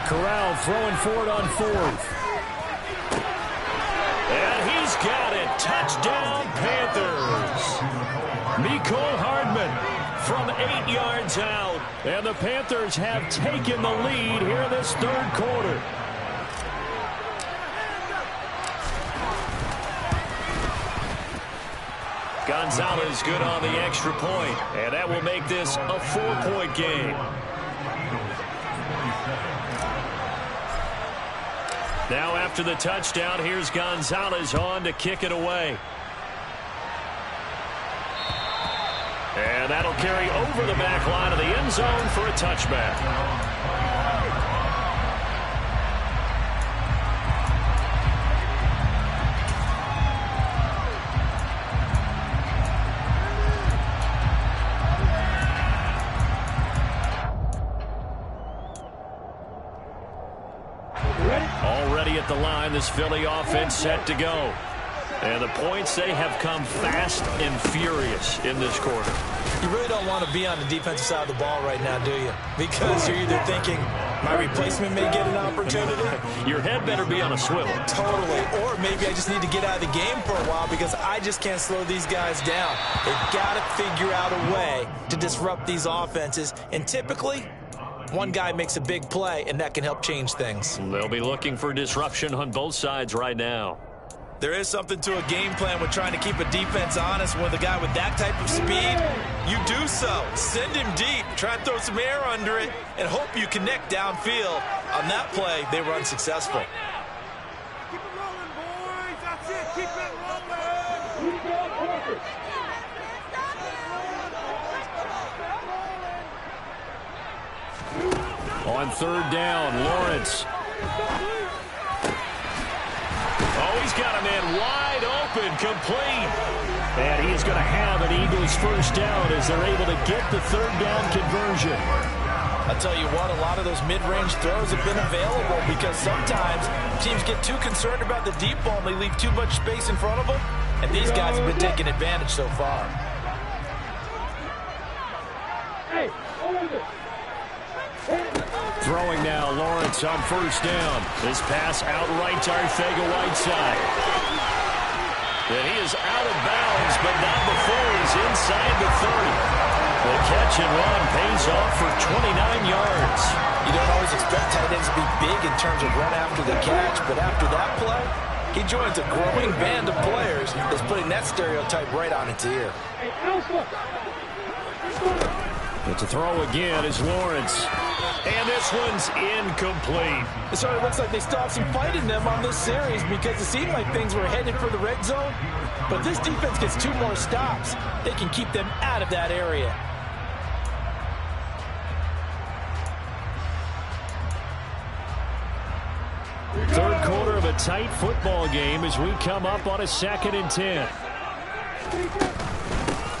Corral throwing for it on 4th. And he's got it. Touchdown, Panthers. Mecole Hardman from 8 yards out. And the Panthers have taken the lead here in this 3rd quarter. Gonzalez good on the extra point. And that will make this a 4-point game. Now after the touchdown, here's Gonzalez on to kick it away. And that'll carry over the back line of the end zone for a touchback. Already at the line, this Philly offense set to go. And the points, they have come fast and furious in this quarter. You really don't want to be on the defensive side of the ball right now, do you? Because you're either thinking, My replacement may get an opportunity. Your head better be on a swivel. Totally. Or maybe I just need to get out of the game for a while because I just can't slow these guys down. They've got to figure out a way to disrupt these offenses. And typically, one guy makes a big play, and that can help change things. They'll be looking for disruption on both sides right now. There is something to a game plan with trying to keep a defense honest. With a guy with that type of speed, you do so. Send him deep, try and throw some air under it, and hope you connect downfield. On that play, they were unsuccessful. Keep it rolling, boys. That's it. Keep it rolling. On third down, Lawrence. Oh, he's got a man wide open, complete. And he is going to have an Eagles first down as they're able to get the third down conversion. I'll tell you what, a lot of those mid-range throws have been available because sometimes teams get too concerned about the deep ball and they leave too much space in front of them. And these guys have been taking advantage so far. Throwing now, Lawrence on first down. This pass outright to Arcega-Whiteside. And he is out of bounds, but not before he's inside the 30. The catch and run pays off for 29 yards. You don't always expect tight ends to be big in terms of run after the catch, but after that play, he joins a growing band of players that's putting that stereotype right on its ear. But to throw again is Lawrence. And this one's incomplete. It sort of looks like they still have some fight in them on this series because it seemed like things were headed for the red zone. But if this defense gets 2 more stops, they can keep them out of that area. Third quarter of a tight football game as we come up on a 2nd and 10.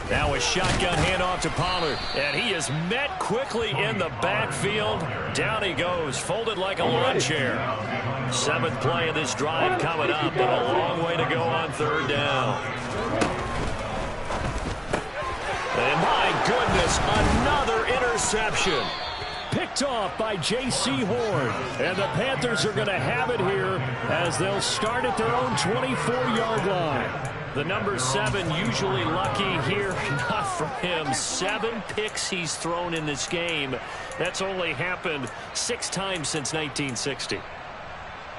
Now a shotgun handoff to Pollard, and he is met quickly in the backfield. Down he goes, folded like a lawn chair. 7th play of this drive coming up, but a long way to go on third down. And my goodness, another interception. Picked off by J.C. Horn. And the Panthers are going to have it here as they'll start at their own 24-yard line. The number 7 usually lucky here, not for him. 7 picks he's thrown in this game. That's only happened 6 times since 1960.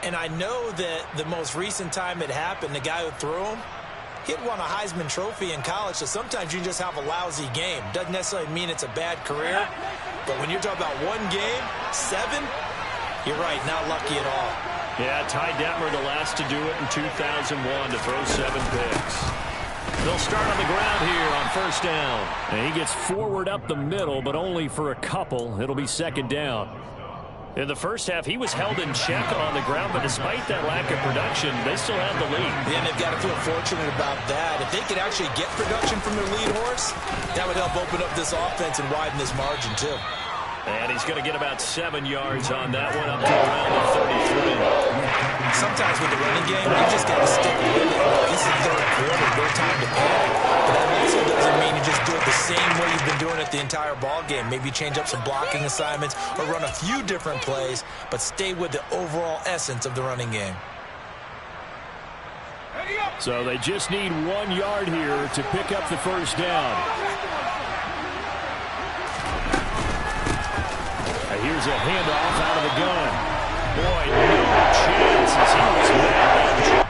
And I know that the most recent time it happened, the guy who threw him, he'd won a Heisman Trophy in college, so sometimes you just have a lousy game. Doesn't necessarily mean it's a bad career, but when you're talking about 1 game, 7, you're right, not lucky at all. Yeah, Ty Detmer the last to do it in 2001 to throw 7 picks. They'll start on the ground here on first down. And he gets forward up the middle, but only for a couple. It'll be 2nd down. In the first half, he was held in check on the ground, but despite that lack of production, they still have the lead. Yeah, and they've got to feel fortunate about that. If they could actually get production from their lead horse, that would help open up this offense and widen this margin, too. And he's going to get about 7 yards on that one, up to around the 33. Sometimes with the running game, you just got to stick with it. This is third quarter, no time to panic. But that also doesn't mean you just do it the same way you've been doing it the entire ball game. Maybe change up some blocking assignments or run a few different plays, but stay with the overall essence of the running game. So they just need 1 yard here to pick up the first down. Here's a handoff out of the gun. Boy, no chance as he was met.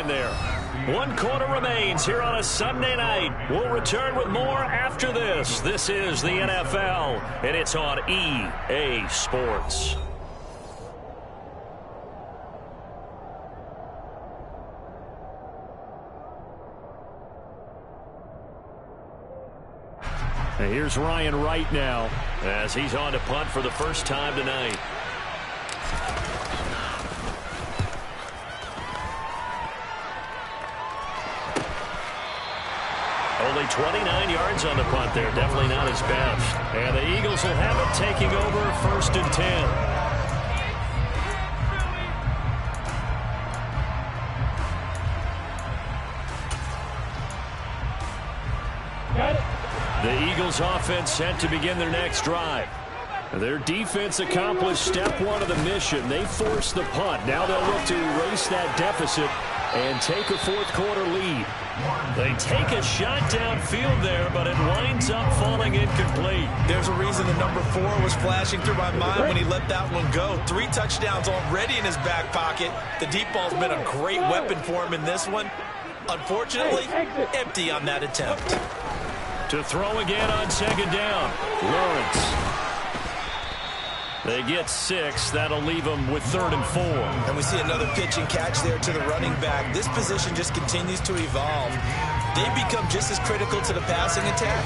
There. 1 quarter remains here on a Sunday night. We'll return with more after this. This is the NFL, and it's on EA Sports. And here's Ryan Wright now as he's on to punt for the first time tonight. Only 29 yards on the punt there. Definitely not his best. And the Eagles will have it, taking over 1st and 10. The Eagles offense set to begin their next drive. Their defense accomplished step 1 of the mission. They forced the punt. Now they'll look to erase that deficit and take a 4th quarter lead. They take a shot downfield there, but it winds up falling incomplete. There's a reason the number 4 was flashing through my mind when he let that one go. 3 touchdowns already in his back pocket. The deep ball's been a great weapon for him in this one. Unfortunately, empty on that attempt. To throw again on 2nd down, Lawrence. They get 6. That'll leave them with 3rd and 4. And we see another pitch and catch there to the running back. This position just continues to evolve. They become just as critical to the passing attack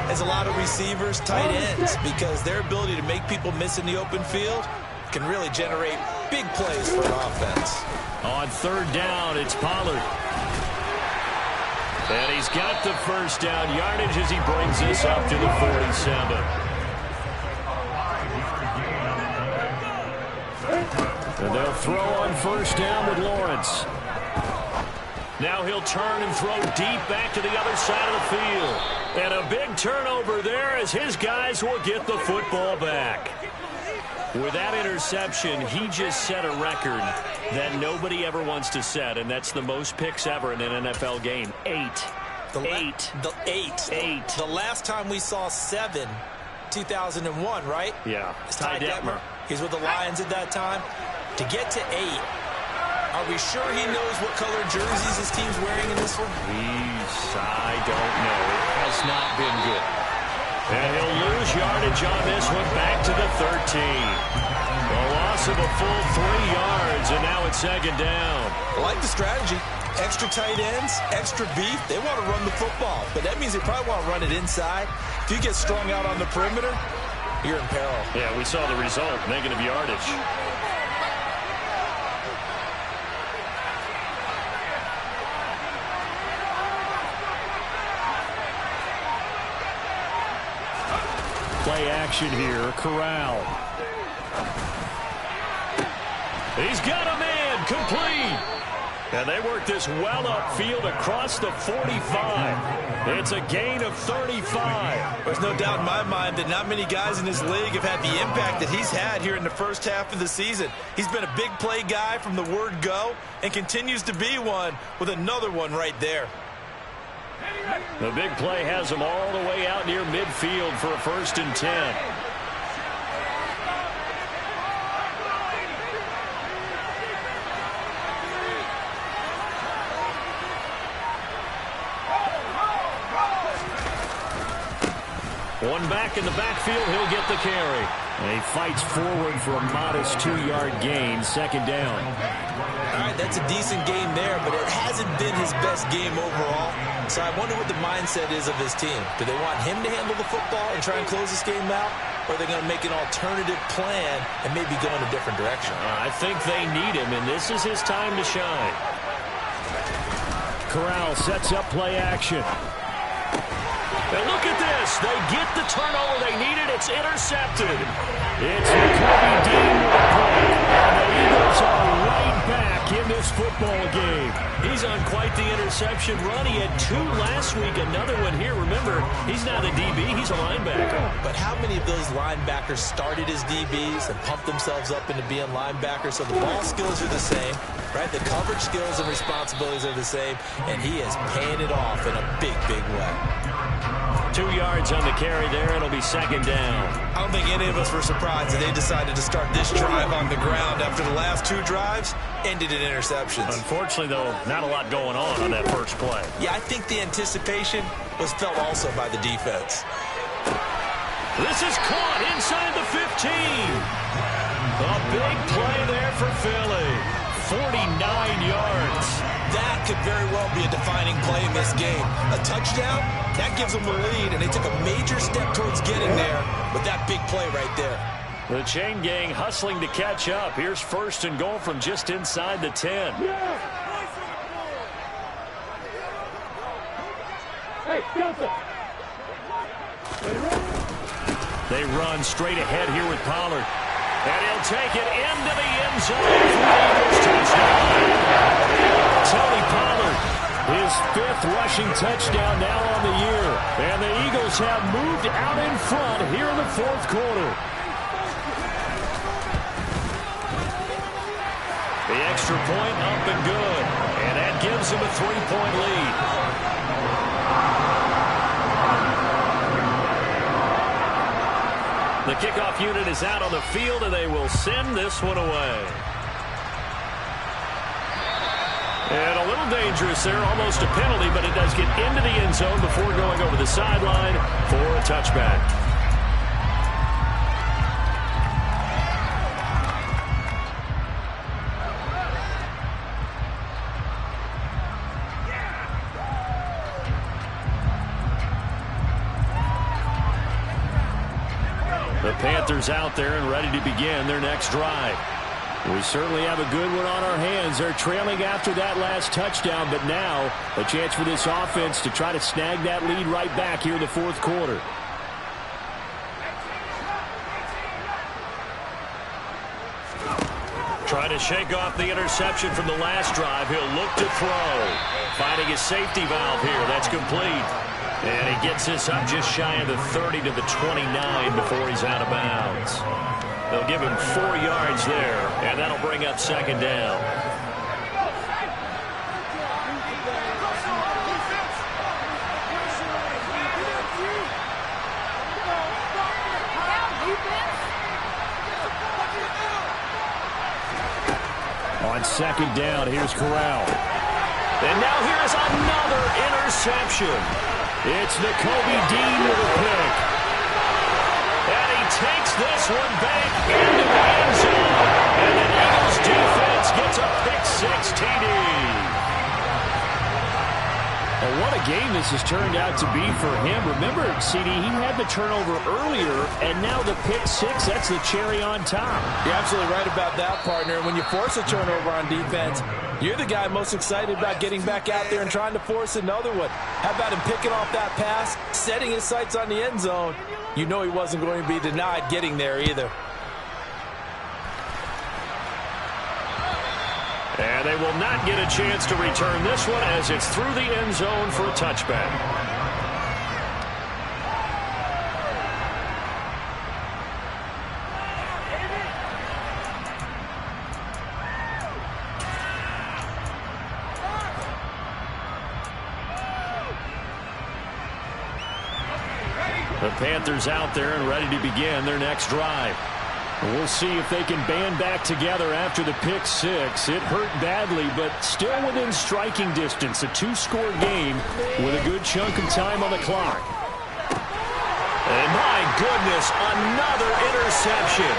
as a lot of receivers, tight ends, because their ability to make people miss in the open field can really generate big plays for an offense. On 3rd down, it's Pollard. And he's got the first down yardage as he brings this up to the 47. And they'll throw on 1st down with Lawrence. Now he'll turn and throw deep back to the other side of the field. And a big turnover there as his guys will get the football back. With that interception, he just set a record that nobody ever wants to set, and that's the most picks ever in an NFL game. 8. Eight. The last time we saw 7, 2001, right? Yeah. It's Ty Detmer. He's with the Lions at that time. To get to 8, are we sure he knows what color jerseys his team's wearing in this one? I don't know. It has not been good. And he'll lose yardage on this one, back to the 13. A loss of a full 3 yards, and now it's 2nd down. I like the strategy. Extra tight ends, extra beef. They want to run the football, but that means they probably want to run it inside. If you get strung out on the perimeter, you're in peril. Yeah, we saw the result, negative yardage. Play action here, Corral. He's got a man, complete. And they work this well upfield across the 45. It's a gain of 35. There's no doubt in my mind that not many guys in this league have had the impact that he's had here in the first half of the season. He's been a big play guy from the word go and continues to be one with another one right there. The big play has him all the way out near midfield for a 1st and 10. One back in the backfield, he'll get the carry. And he fights forward for a modest 2-yard gain, 2nd down. All right, that's a decent game there, but it hasn't been his best game overall. So I wonder what the mindset is of his team. Do they want him to handle the football and try and close this game out? Or are they going to make an alternative plan and maybe go in a different direction? I think they need him, and this is his time to shine. Corral sets up play action. And look at this. They get the turnover they needed. It's intercepted. It's Kobe Dean with a pick. And the Eagles are right back in this football game. He's on quite the interception run. He had 2 last week, another one here. Remember, he's not a DB. He's a linebacker. But how many of those linebackers started as DBs and pumped themselves up into being linebackers? So the ball skills are the same, right? The coverage skills and responsibilities are the same, and he is paying it off in a big, big way. 2 yards on the carry there. It'll be 2nd down. I don't think any of us were surprised that they decided to start this drive on the ground after the last 2 drives ended in interceptions. Unfortunately, though, not a lot going on that first play. Yeah, I think the anticipation was felt also by the defense. This is caught inside the 15. A big play there for Philly. 49 yards. That could very well be a defining play in this game. A touchdown, that gives them the lead, and they took a major step towards getting there with that big play right there. The chain gang hustling to catch up. Here's 1st and goal from just inside the 10. They run straight ahead here with Pollard. And he'll take it into the end zone for the Eagles touchdown. Tony Pollard, his 5th rushing touchdown now on the year. And the Eagles have moved out in front here in the 4th quarter. The extra point up and good. And that gives them a 3-point lead. The kickoff unit is out on the field, and they will send this one away. And a little dangerous there, almost a penalty, but it does get into the end zone before going over the sideline for a touchback. The Panthers out there and ready to begin their next drive. We certainly have a good one on our hands. They're trailing after that last touchdown, but now a chance for this offense to try to snag that lead right back here in the 4th quarter. Trying to shake off the interception from the last drive. He'll look to throw. Finding his safety valve here. That's complete. And he gets this up just shy of the 30 to the 29 before he's out of bounds. They'll give him 4 yards there, and that'll bring up 2nd down. On 2nd down, here's Corral. And now here's another interception. It's Nakobe Dean with a pick. And he takes this one back into the end zone. And the Eagles defense gets a pick-6 TD. Well, what a game this has turned out to be for him. Remember, CD, he had the turnover earlier, and now the pick-6, that's the cherry on top. You're absolutely right about that, partner. When you force a turnover on defense, you're the guy most excited about getting back out there and trying to force another one. How about him picking off that pass, setting his sights on the end zone? You know he wasn't going to be denied getting there either. And they will not get a chance to return this one as it's through the end zone for a touchback. The Panthers out there and ready to begin their next drive. We'll see if they can band back together after the pick-6. It hurt badly, but still within striking distance. A 2-score game with a good chunk of time on the clock. And my goodness, another interception.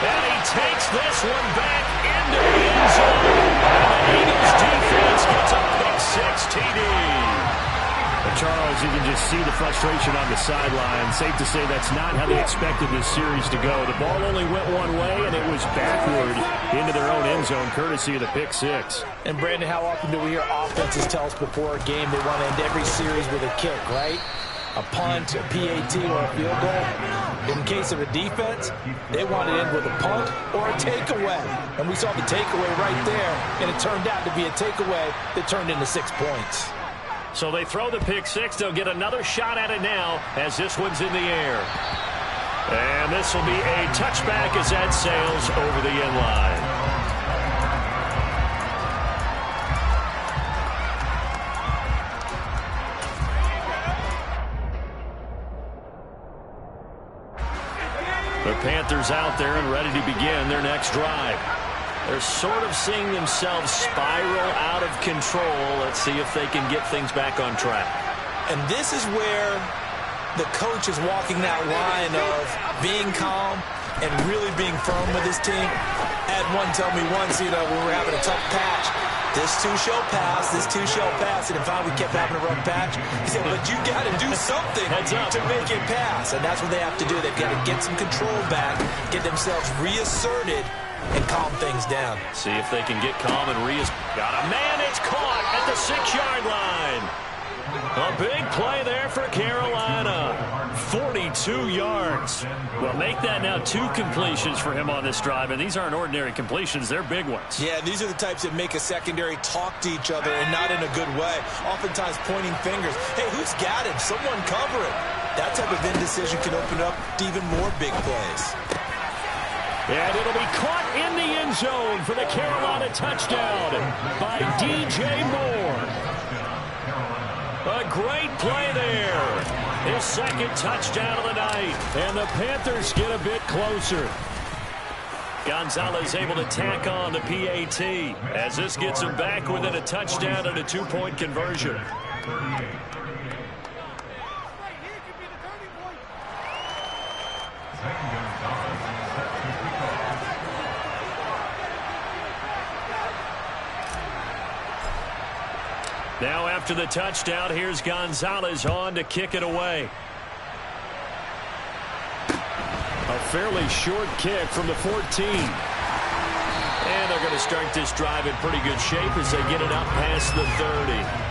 And he takes this one back into the end zone. And the Eagles defense gets a pick-6 TD. Charles, you can just see the frustration on the sideline. Safe to say that's not how they expected this series to go. The ball only went one way, and it was backward into their own end zone, courtesy of the pick-6. And, Brandon, how often do we hear offenses tell us before a game they want to end every series with a kick, right? A punt, a PAT, or a field goal. In case of a defense, they want to end with a punt or a takeaway. And we saw the takeaway right there, and it turned out to be a takeaway that turned into 6 points. So they throw the pick-6. They'll get another shot at it now as this one's in the air. And this will be a touchback as that sails over the end line. The Panthers out there and ready to begin their next drive. They're sort of seeing themselves spiral out of control. Let's see if they can get things back on track. And this is where the coach is walking that line of being calm and really being firm with his team. I had one tell me once, when we were having a tough patch, This too shall pass. This too shall pass. And finally, we kept having a rough patch. He said, but you got to do something to make it pass. And that's what they have to do. They've got to get some control back, get themselves reasserted, and calm things down. See if they can get calm and got a man. It's caught at the 6-yard line. A big play there for Carolina. 42 yards. Well, make that now 2 completions for him on this drive, and these aren't ordinary completions. They're big ones. Yeah, these are the types that make a secondary talk to each other and not in a good way. Oftentimes pointing fingers. Hey, who's got him? Someone cover it. That type of indecision can open up to even more big plays. And it'll be caught in the end zone for the Carolina touchdown by DJ Moore. A great play there. His second touchdown of the night. And the Panthers get a bit closer. Gonzalez able to tack on the PAT as this gets him back within a touchdown and a 2-point conversion. Now after the touchdown, here's Gonzalez on to kick it away. A fairly short kick from the 14. And they're going to start this drive in pretty good shape as they get it up past the 30.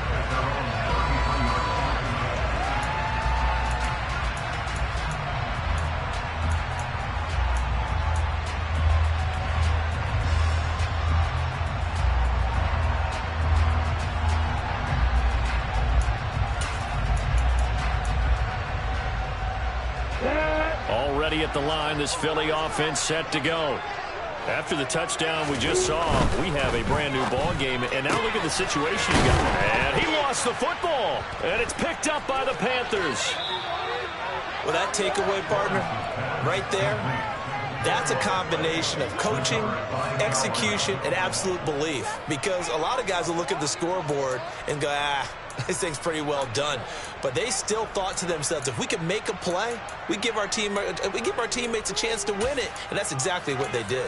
Already at the line, this Philly offense set to go. After the touchdown we just saw, we have a brand new ball game. And now look at the situation you got. And he lost the football. And it's picked up by the Panthers. Well, that takeaway, partner, right there, that's a combination of coaching, execution, and absolute belief. Because a lot of guys will look at the scoreboard and go, this thing's pretty well done. But they still thought to themselves, if we can make a play, we give our teammates a chance to win it. And that's exactly what they did.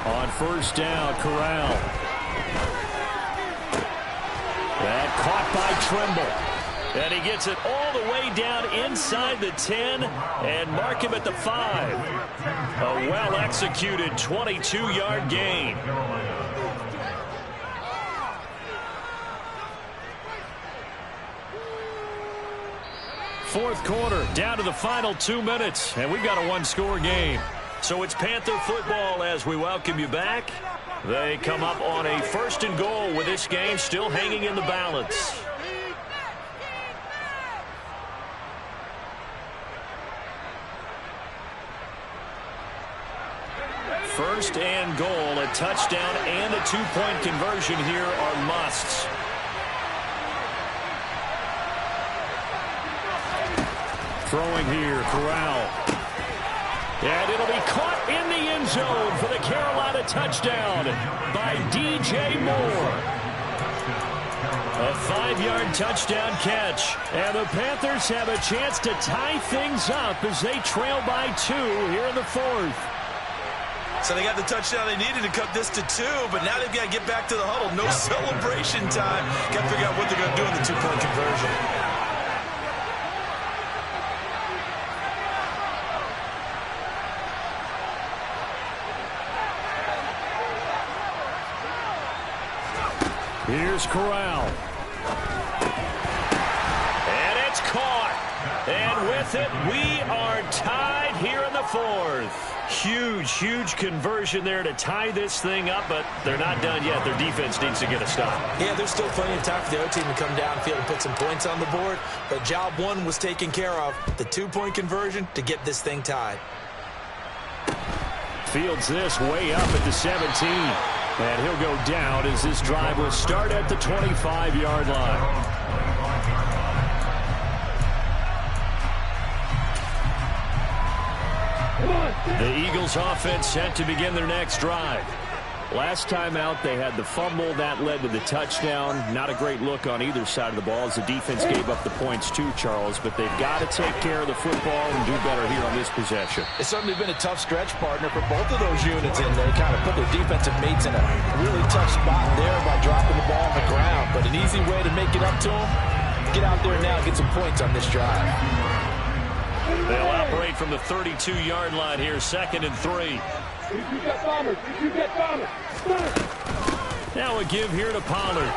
On first down, Corral. That caught by Trimble. And he gets it all the way down inside the 10 and mark him at the 5. A well-executed 22-yard gain. Fourth quarter, down to the final 2 minutes, and we've got a one-score game. So it's Panther football as we welcome you back. They come up on a 1st and goal with this game still hanging in the balance. First and goal, a touchdown and a 2-point conversion here are musts. Throwing here, Corral. And it'll be caught in the end zone for the Carolina touchdown by DJ Moore. A 5-yard touchdown catch. And the Panthers have a chance to tie things up as they trail by 2 here in the 4th. So they got the touchdown they needed to cut this to 2, but now they've got to get back to the huddle. No celebration time. Got to figure out what they're going to do in the 2-point conversion. Here's Corral. And it's caught. And with it, we are tied here in the 4th. Huge conversion there to tie this thing up, but they're not done yet. Their defense needs to get a stop. Yeah, there's still plenty of time for the other team to come downfield and put some points on the board, but job 1 was taken care of. The 2-point conversion to get this thing tied. Fields this way up at the 17. And he'll go down as this drive will start at the 25-yard line. The Eagles offense set to begin their next drive. Last time out, they had the fumble. That led to the touchdown. Not a great look on either side of the ball as the defense gave up the points too, Charles. But they've got to take care of the football and do better here on this possession. It's certainly been a tough stretch, partner, for both of those units in there. Kind of put their defensive mates in a really tough spot there by dropping the ball on the ground. But an easy way to make it up to them, get out there now and get some points on this drive. They'll operate from the 32-yard line here, 2nd and 3. Now a give here to Pollard.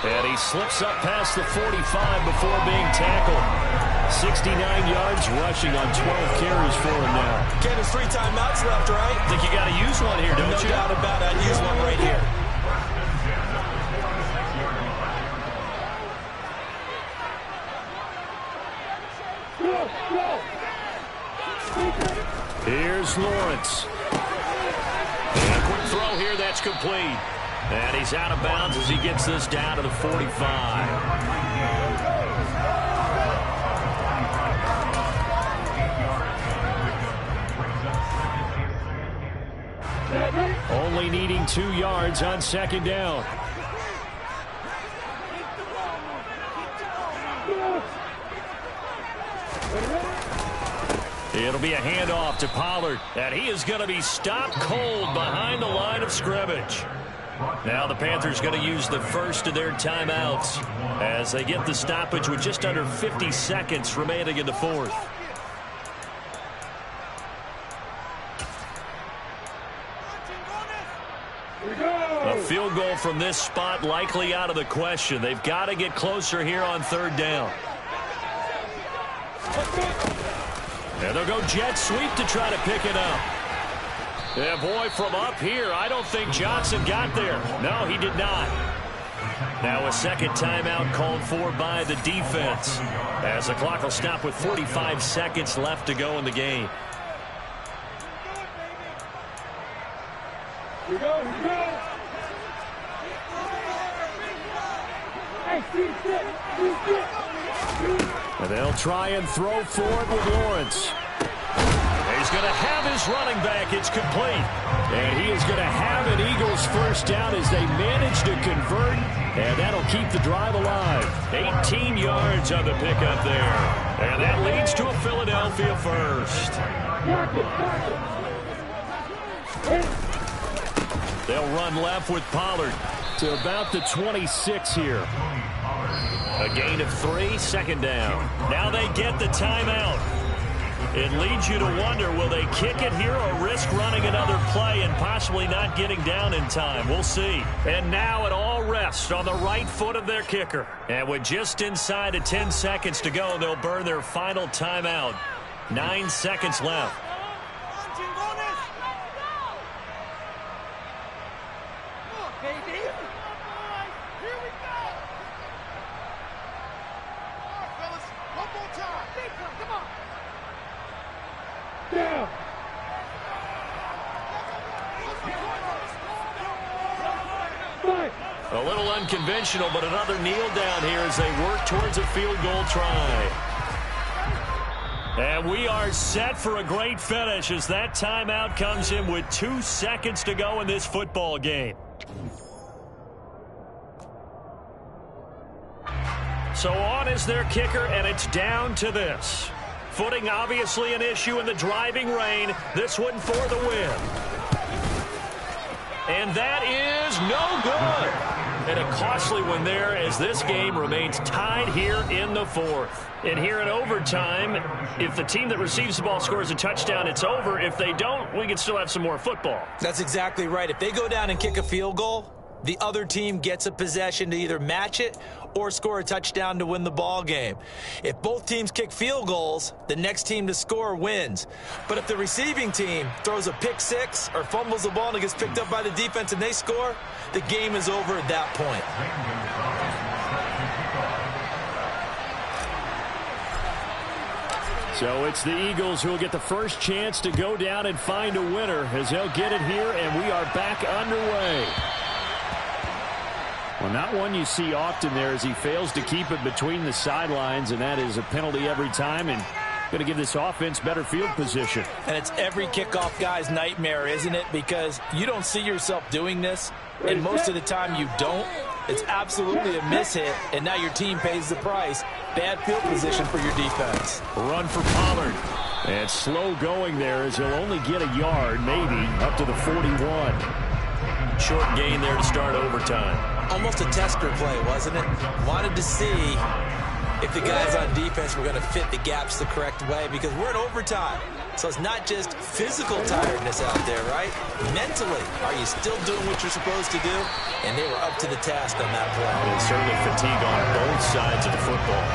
And he slips up past the 45 before being tackled. 69 yards rushing on 12 carries for him now. Ken, there's 3 timeouts left, right? I think you got to use one here, don't you? No doubt about it. I'd use one right here. Here's Lawrence. And a quick throw here, that's complete. And he's out of bounds as he gets this down to the 45. Only needing 2 yards on 2nd down. It'll be a handoff to Pollard, and he is going to be stopped cold behind the line of scrimmage. Now the Panthers going to use the first of their timeouts as they get the stoppage with just under 50 seconds remaining in the 4th. A field goal from this spot likely out of the question. They've got to get closer here on 3rd down. And they'll go jet sweep to try to pick it up. Yeah, boy, from up here, I don't think Johnson got there. No, he did not. Now a 2nd timeout called for by the defense, as the clock will stop with 45 seconds left to go in the game. Here we go. And they'll try and throw for it with Lawrence. He's going to have his running back. It's complete. And he is going to have an Eagles first down as they manage to convert. And that'll keep the drive alive. 18 yards on the pickup there. And that leads to a Philadelphia first. They'll run left with Pollard to about the 26 here. A gain of 3, 2nd down. Now they get the timeout. It leads you to wonder, will they kick it here or risk running another play and possibly not getting down in time? We'll see. And now it all rests on the right foot of their kicker. And with just inside of 10 seconds to go, they'll burn their final timeout. 9 seconds left. A little unconventional, but another kneel down here as they work towards a field goal try. And we are set for a great finish as that timeout comes in with 2 seconds to go in this football game. So on is their kicker, and it's down to this. Footing obviously an issue in the driving rain. This one for the win. And that is no good. And a costly one there as this game remains tied here in the 4th. And here in overtime, if the team that receives the ball scores a touchdown, it's over. If they don't, we can still have some more football. That's exactly right. If they go down and kick a field goal, the other team gets a possession to either match it or score a touchdown to win the ball game. If both teams kick field goals, the next team to score wins. But if the receiving team throws a pick 6 or fumbles the ball and it gets picked up by the defense and they score, the game is over at that point. So it's the Eagles who will get the first chance to go down and find a winner as they'll get it here, and we are back underway. Well, not one you see often there as he fails to keep it between the sidelines, and that is a penalty every time. And Going to give this offense better field position. And it's every kickoff guy's nightmare, isn't it? Because you don't see yourself doing this, and most of the time you don't. It's absolutely a mishit, and now your team pays the price. Bad field position for your defense. Run for Pollard. And slow going there as he'll only get a yard, maybe, up to the 41. Short gain there to start overtime. Almost a tester play, wasn't it? Wanted to see if the guys on defense were going to fit the gaps the correct way, because we're in overtime. So it's not just physical tiredness out there, right? Mentally, are you still doing what you're supposed to do? And they were up to the task on that play. And certainly fatigue on both sides of the football.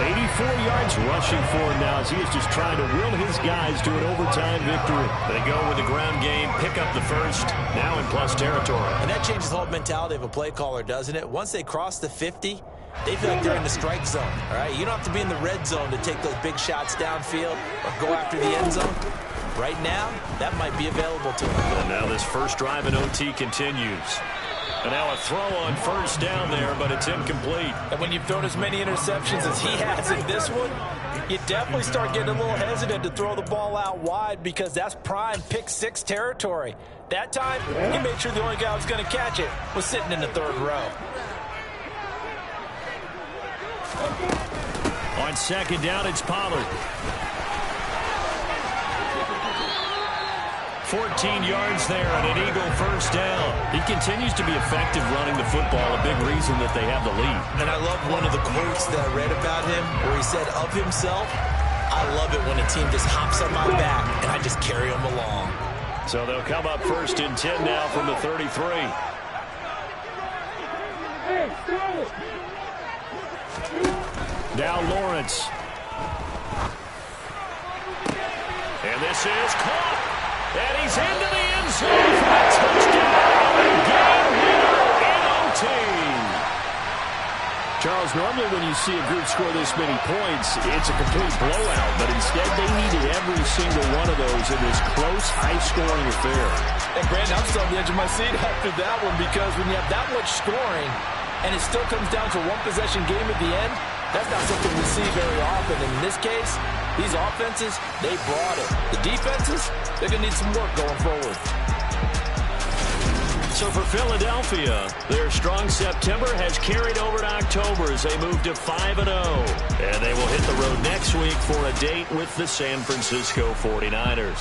84 yards rushing for him now as he is just trying to will his guys to an overtime victory. They go with the ground game, pick up the first, now in plus territory. And that changes the whole mentality of a play caller, doesn't it? Once they cross the 50, they feel like they're in the strike zone, all right? You don't have to be in the red zone to take those big shots downfield or go after the end zone. Right now, that might be available to them. And now this first drive in OT continues. And now a throw on first down there, but it's incomplete. And when you've thrown as many interceptions as he has in this one, you definitely start getting a little hesitant to throw the ball out wide, because that's prime pick six territory. That time, he made sure the only guy who was going to catch it was sitting in the third row. On second down, it's Pollard. 14 yards there and an Eagle first down. He continues to be effective running the football, a big reason that they have the lead. And I love one of the quotes that I read about him where he said of himself, I love it when a team just hops on my back and I just carry them along. So they'll come up first and 10 now from the 33. Now Lawrence. And this is caught. And he's into the end zone for a touchdown. Game winner in OT. Charles, normally when you see a group score this many points, it's a complete blowout. But instead, they needed every single one of those in this close, high-scoring affair. And Brandon, I'm still on the edge of my seat after that one, because when you have that much scoring and it still comes down to a one-possession game at the end, that's not something we see very often. And in this case, these offenses, they brought it. The defenses, they're going to need some work going forward. So for Philadelphia, their strong September has carried over to October as they move to 5-0. And they will hit the road next week for a date with the San Francisco 49ers.